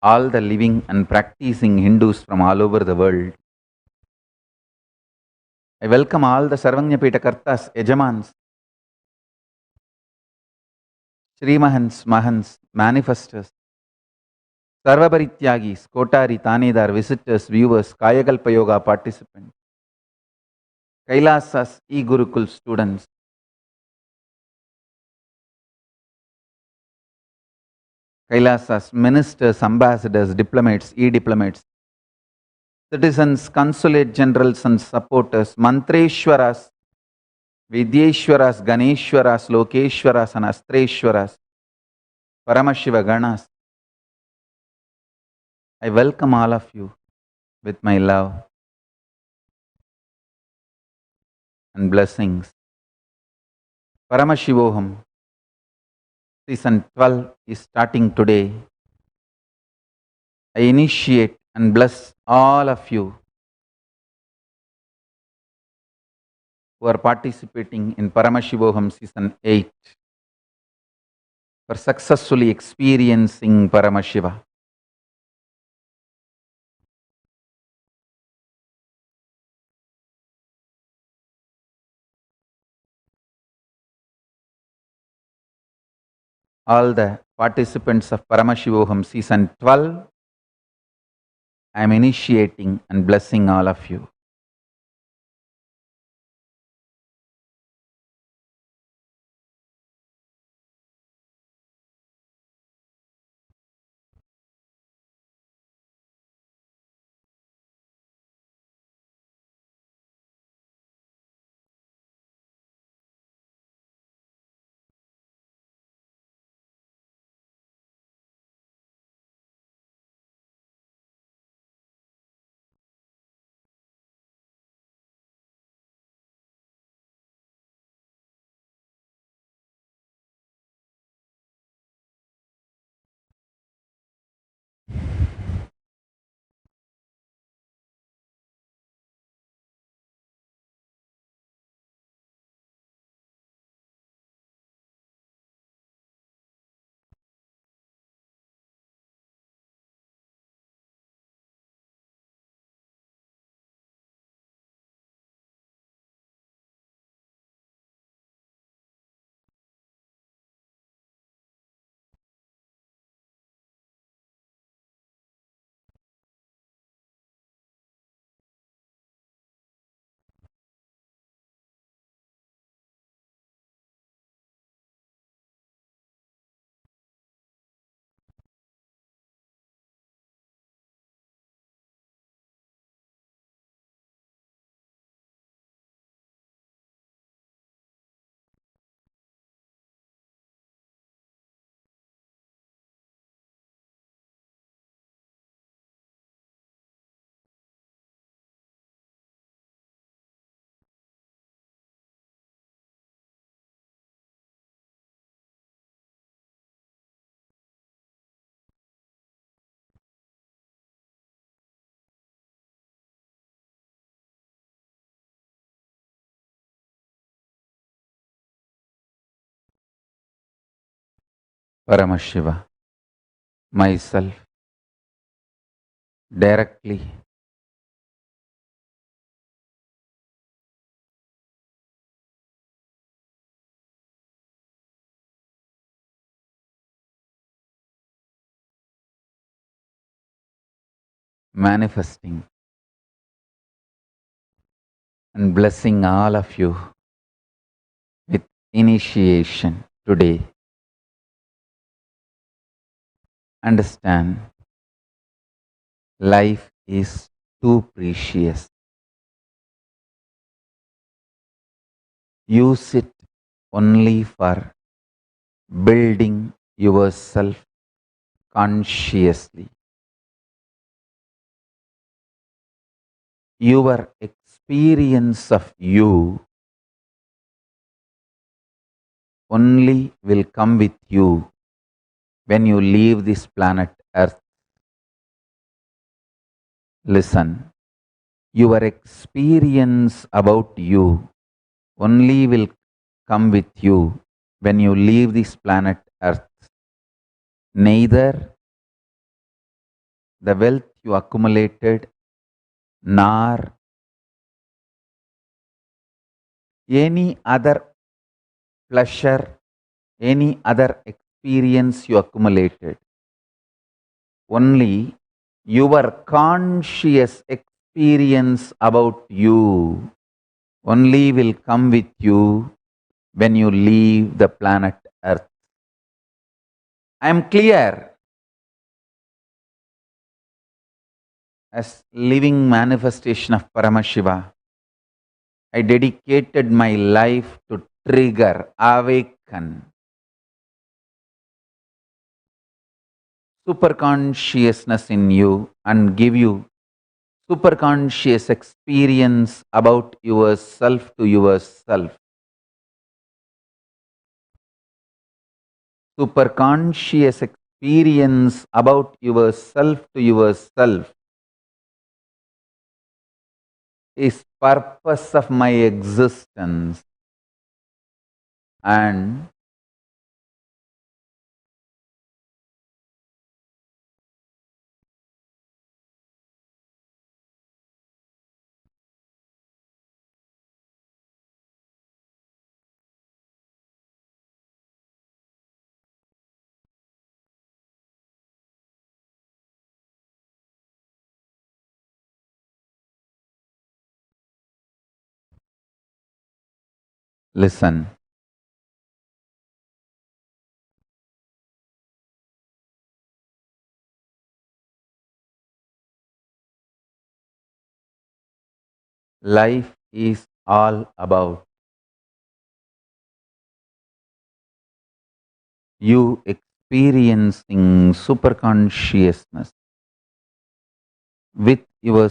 all the living and practicing Hindus from all over the world. I welcome all the Sarvanyapita Kartas, Yajamans, Srimahans, Mahans, manifestors, Sarvabarityagis, Kotari, Tanedar, visitors, viewers, Kayakalpa Yoga participants, Kailasas, e-Gurukul students, Kailasas, ministers, ambassadors, diplomats, e-diplomats, citizens, consulate generals and supporters, Mantreshwaras, Vidyeshwaras, Ganeshwaras, Lokeshwaras and Astreshwaras, Paramashiva Ganas. I welcome all of you with my love and blessings. Paramashivoham, season 12 is starting today. I initiate and bless all of you who are participating in Paramashivoham season 8 for successfully experiencing Paramashiva. All the participants of Paramashivoham season 12, I am initiating and blessing all of you. Paramashiva, myself, directly manifesting and blessing all of you with initiation today. Understand, life is too precious. Use it only for building yourself consciously. Your experience of you only will come with you when you leave this planet Earth. Listen, your experience about you only will come with you when you leave this planet Earth. Neither the wealth you accumulated, nor any other pleasure, any other experience you accumulated. Only your conscious experience about you only will come with you when you leave the planet Earth. I am clear. As living manifestation of Paramashiva, I dedicated my life to trigger, awaken superconsciousness in you and give you superconscious experience about yourself to yourself. Superconscious experience about yourself to yourself is purpose of my existence, and listen, life is all about you experiencing superconsciousness with your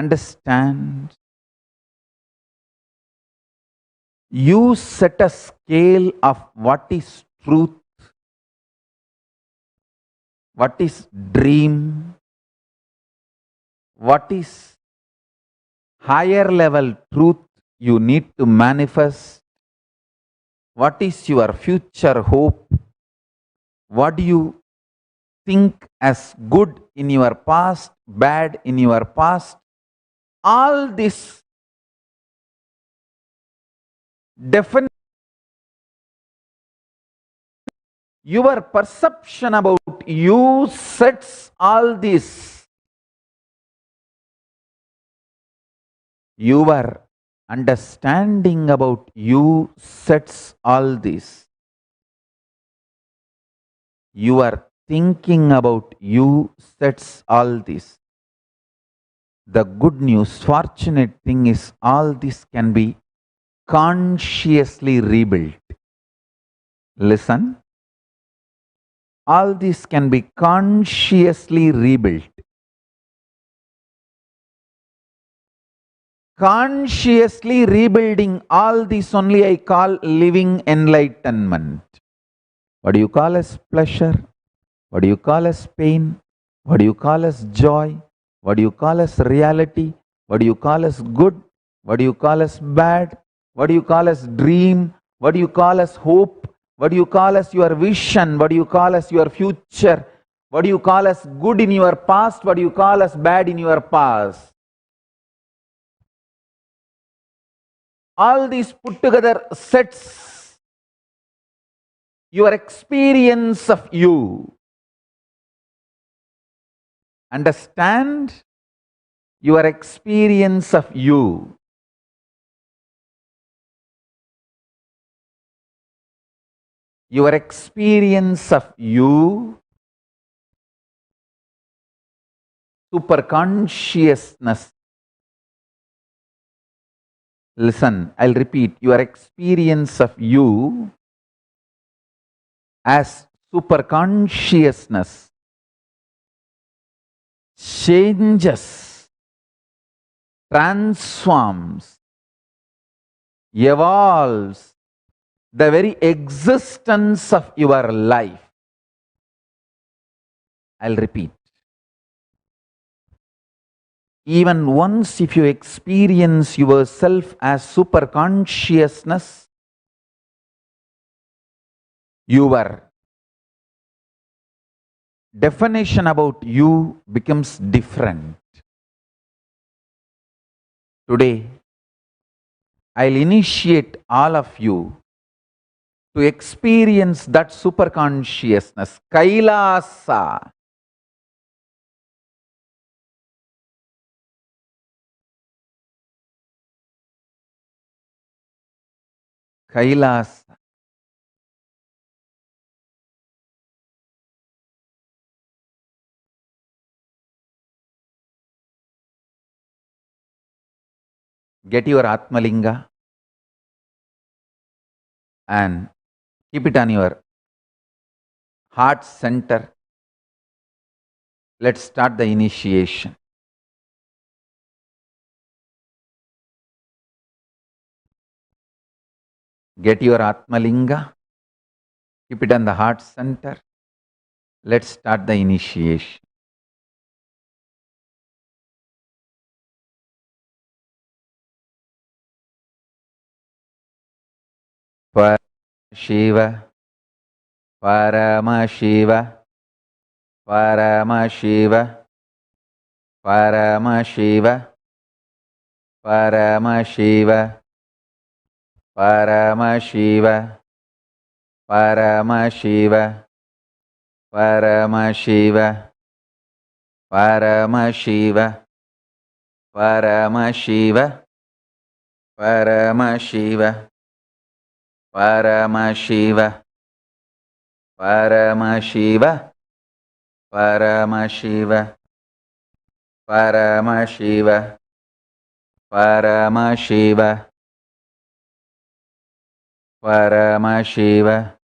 understand. You set a scale of what is truth, what is dream, what is higher level truth you need to manifest, what is your future hope, what do you think as good in your past, bad in your past. All this definition, your perception about you sets all this. Your understanding about you sets all this. Your thinking about you sets all this. The good news, fortunate thing is, all this can be consciously rebuilt. Listen. All this can be consciously rebuilt. Consciously rebuilding all this only I call living enlightenment. What do you call as pleasure? What do you call as pain? What do you call as joy? What do you call as reality? What do you call as good? What do you call as bad? What do you call as dream? What do you call as hope? What do you call as your vision? What do you call as your future? What do you call as good in your past? What do you call as bad in your past? All these put together sets your experience of you. Understand your experience of you. Your experience of you, superconsciousness. Listen, I'll repeat. Your experience of you as superconsciousness changes, transforms, evolves the very existence of your life. I'll repeat. Even once if you experience yourself as superconsciousness, your definition about you becomes different. Today, I'll initiate all of you to experience that superconsciousness, Kailasa. Kailasa. Get your Atmalinga and keep it on your heart center. Let's start the initiation. Get your Atmalinga, keep it on the heart center. Let's start the initiation. Paramashiva, Paramashiva, Paramashiva, Paramashiva, Paramashiva, Paramashiva, Paramashiva, Paramashiva, Paramashiva, Paramashiva, Paramashiva, Paramashiva, Paramashiva, Paramashiva, Paramashiva, Paramashiva, Paramashiva,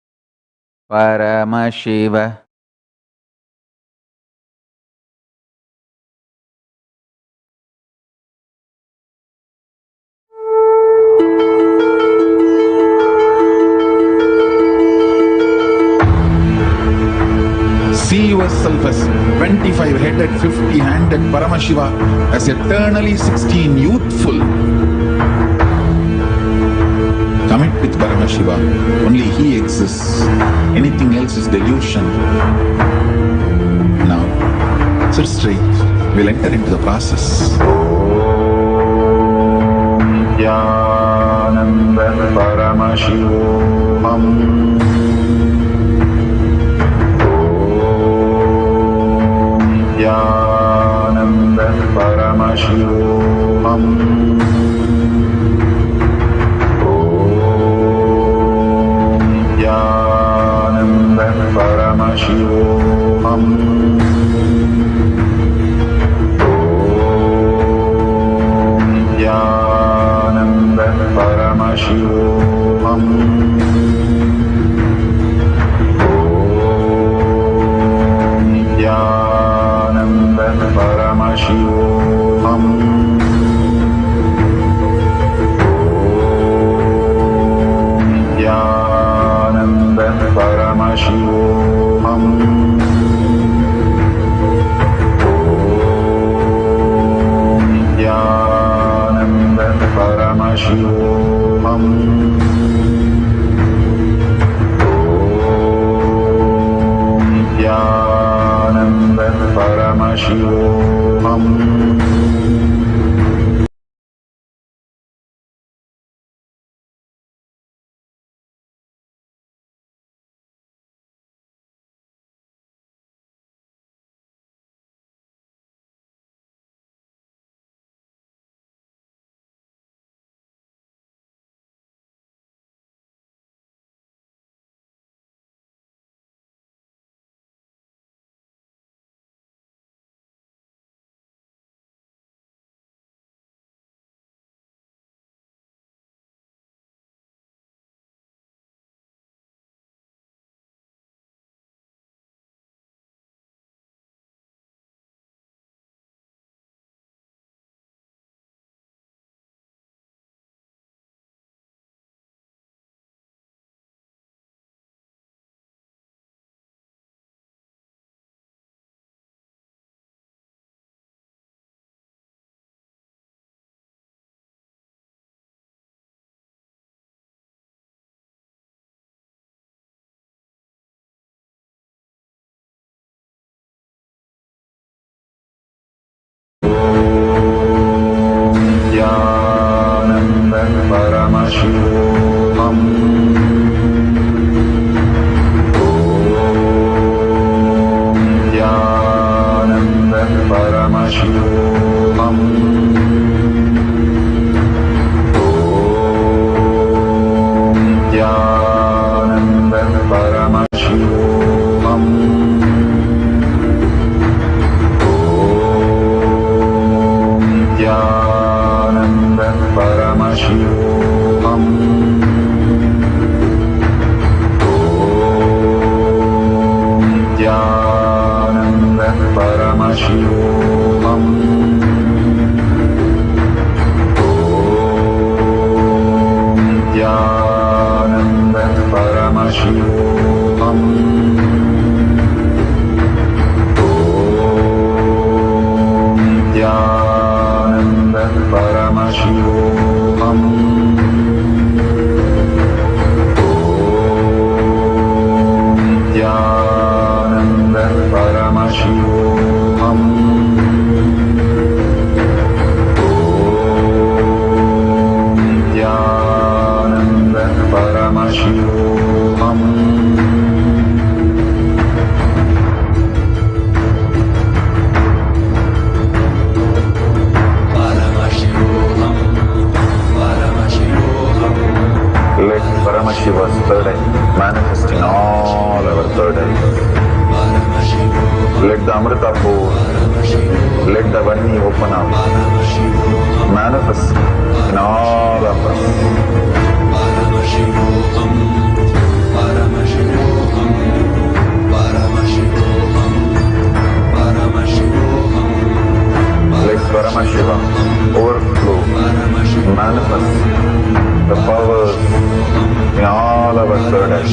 Paramashiva. See yourself as 25-headed, 50-handed Paramashiva, as eternally 16, youthful. Commit with Paramashiva. Only He exists. Anything else is delusion. Now, sit straight. We'll enter into the process. Nithyananda Paramashivoham. Nithyananda Paramashivoham. Nithyananda Paramashivoham. Nithyananda Paramashivoham. Nithyananda Paramashivoham. Nithyananda Paramashivoham. Nithyananda Paramashivoham. Nithyananda Paramashivoham. Nithyananda Paramashivoham. Nithyananda Paramashivoham. Nithyananda Paramashivoham. Nithyananda Paramashivoham. Nithyananda Paramashivoham. Nithyananda Paramashivoham. Nithyananda Paramashivoham. Nithyananda Paramashivoham. Nithyananda Paramashivoham. Let Paramashiva's third eye manifest in all our third eyes. Let the Amrita pour, let the Vani open up, manifest in all of us. Paramashivoham, Paramashivoham, Paramashivoham, Paramashivoham. Let Paramashiva overflow, manifest the powers in all our third eyes.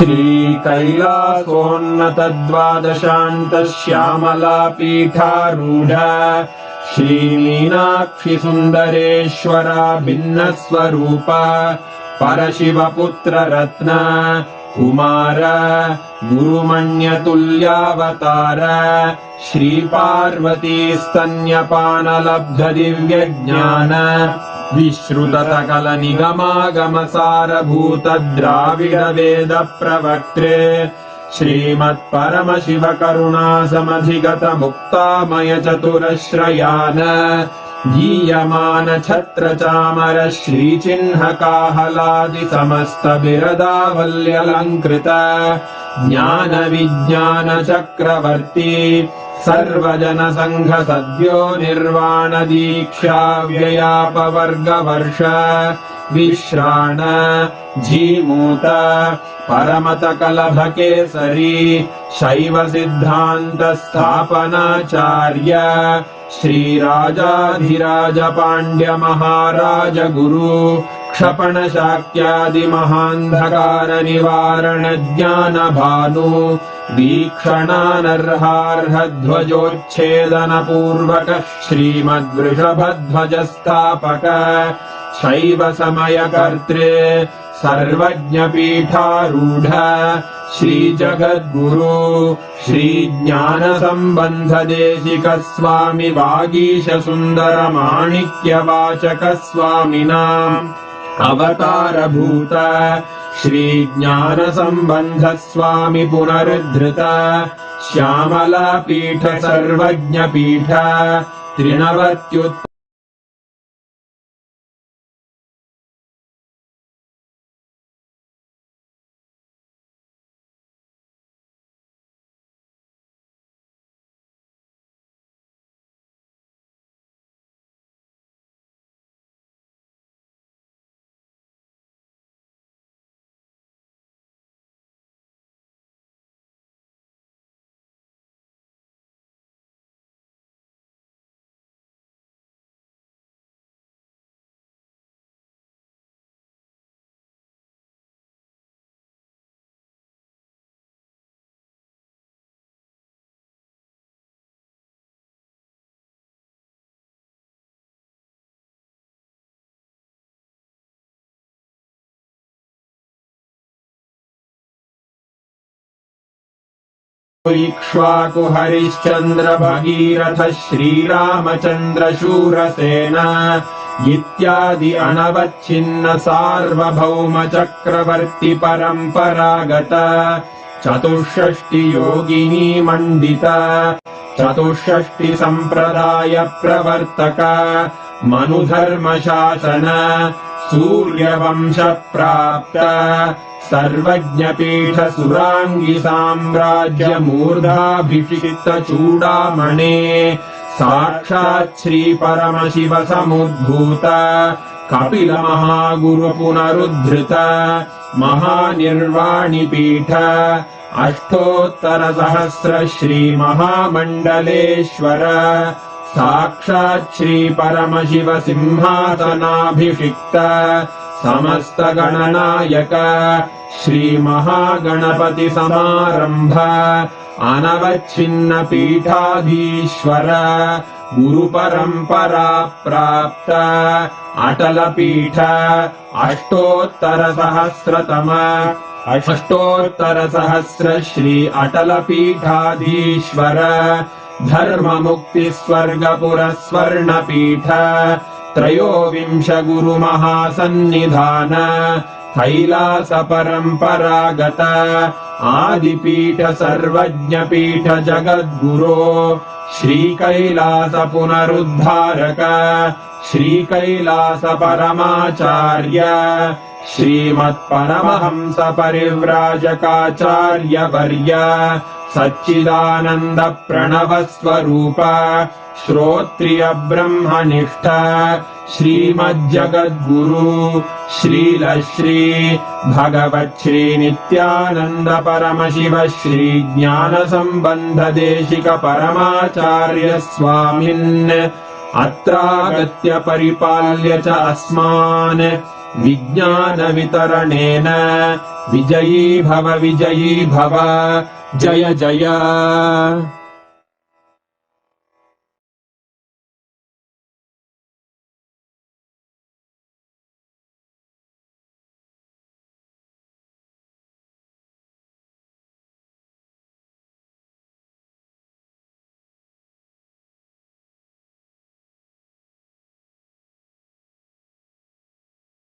श्रीकैलासोन्नतद्वादशान्तश्यामलापीठारूढ श्रीमीनाक्षि सुन्दरेश्वरा भिन्नस्वरूप परशिवपुत्ररत्न Kumar गुरुमण्यतुल्यावतार Shri Parvati स्तन्यपानलब्धदिव्यज्ञान विश्रुतसकलनिगमागमसारभूत द्राविडवेद प्रवक्त्रे श्रीमत्परमशिवकरुणासमधिगत मुक्तामय चतुरश्रयान गीयमान छत्र चामर श्रीचिह्नकाहलादि समस्त बिरदावल्यलङ्कृत ज्ञान विज्ञान चक्रवर्ती सर्वजन संघ सद्यो निर्वाण दीक्षा व्ययापवर्गवर्ष विश्राण जीमूत परमत कलभ केसरी शैव सिद्धांत स्थापनाचार्य श्रीराजाधिराज पांड्य महाराज गुरु क्षपण शाक्यादि महांधकार निवारण ज्ञान भानु वीक्षणानर्हार्ह ध्वजोच्छेदन पूर्वक श्रीमद्वृषभध्वज स्थापक शैव समय कर्त्रे सर्वज्ञ पीठारूढ़ श्री जगद्गुरु श्री ज्ञान संबंध देशिक स्वामी वागीश सुंदर माणिक्य वाचक स्वामिनाम् अवतार भूत श्री ज्ञान संबंध स्वामी पुनरुद्धृत श्यामला पीठ सर्वज्ञ पीठ त्रिनवत्युत् इक्ष्वाकु हरिश्चंद्र भगीरथ श्रीरामचंद्र शूरसेन इत्यादि अनवच्छिन्न सार्वभौम चक्रवर्ती परंपरागत चतुष्षष्टि योगिनी मंडित चतुष्षष्टि संप्रदाय प्रवर्तक मनुधर्म शासन सूर्यवंश प्राप्त सर्वज्ञ पीठ सुरांगी साम्राज्य मूर्धाभिषिक्त चूड़ामणे साक्षात् श्री परमशिव समुद्भूत कपिल महागुरु पुनरुद्धृत महानिर्वाणि पीठ अष्टोत्तर सहस्र श्री महामंडलेश्वर साक्षात् श्री परमशिव सिंहासनाभिषिक्त समस्त गणनायक श्री महागणपति समारंभ अनवच्छिन्न पीठाधीश्वर गुरु परंपरा प्राप्त अटल पीठ अष्टोत्तर सहस्र श्री अटल पीठाधीश्वर धर्म मुक्ति स्वर्गपुर स्वर्ण पीठ त्रयोविंश गुरु महासन्निधान कैलास परंपरागत आदिपीठ सर्वज्ञ पीठ जगद्गुरो श्री कैलास पुनरुद्धारक श्री कैलास परमाचार्य श्रीमत्परमहंस परिव्राजकाचार्य वर्य सच्चिदानंद प्रणव स्वरूप श्रोत्रिय ब्रह्मनिष्ठ श्रीमज्जगद्गुरु श्रील श्री भगवत् श्री नित्यानंद परमशिव श्री ज्ञान संबंध देशिक परमाचार्य स्वामिन् अत्रागत्य परिपाल्य च अस्मान् विज्ञानवितरणेन विजयी भव जय जय।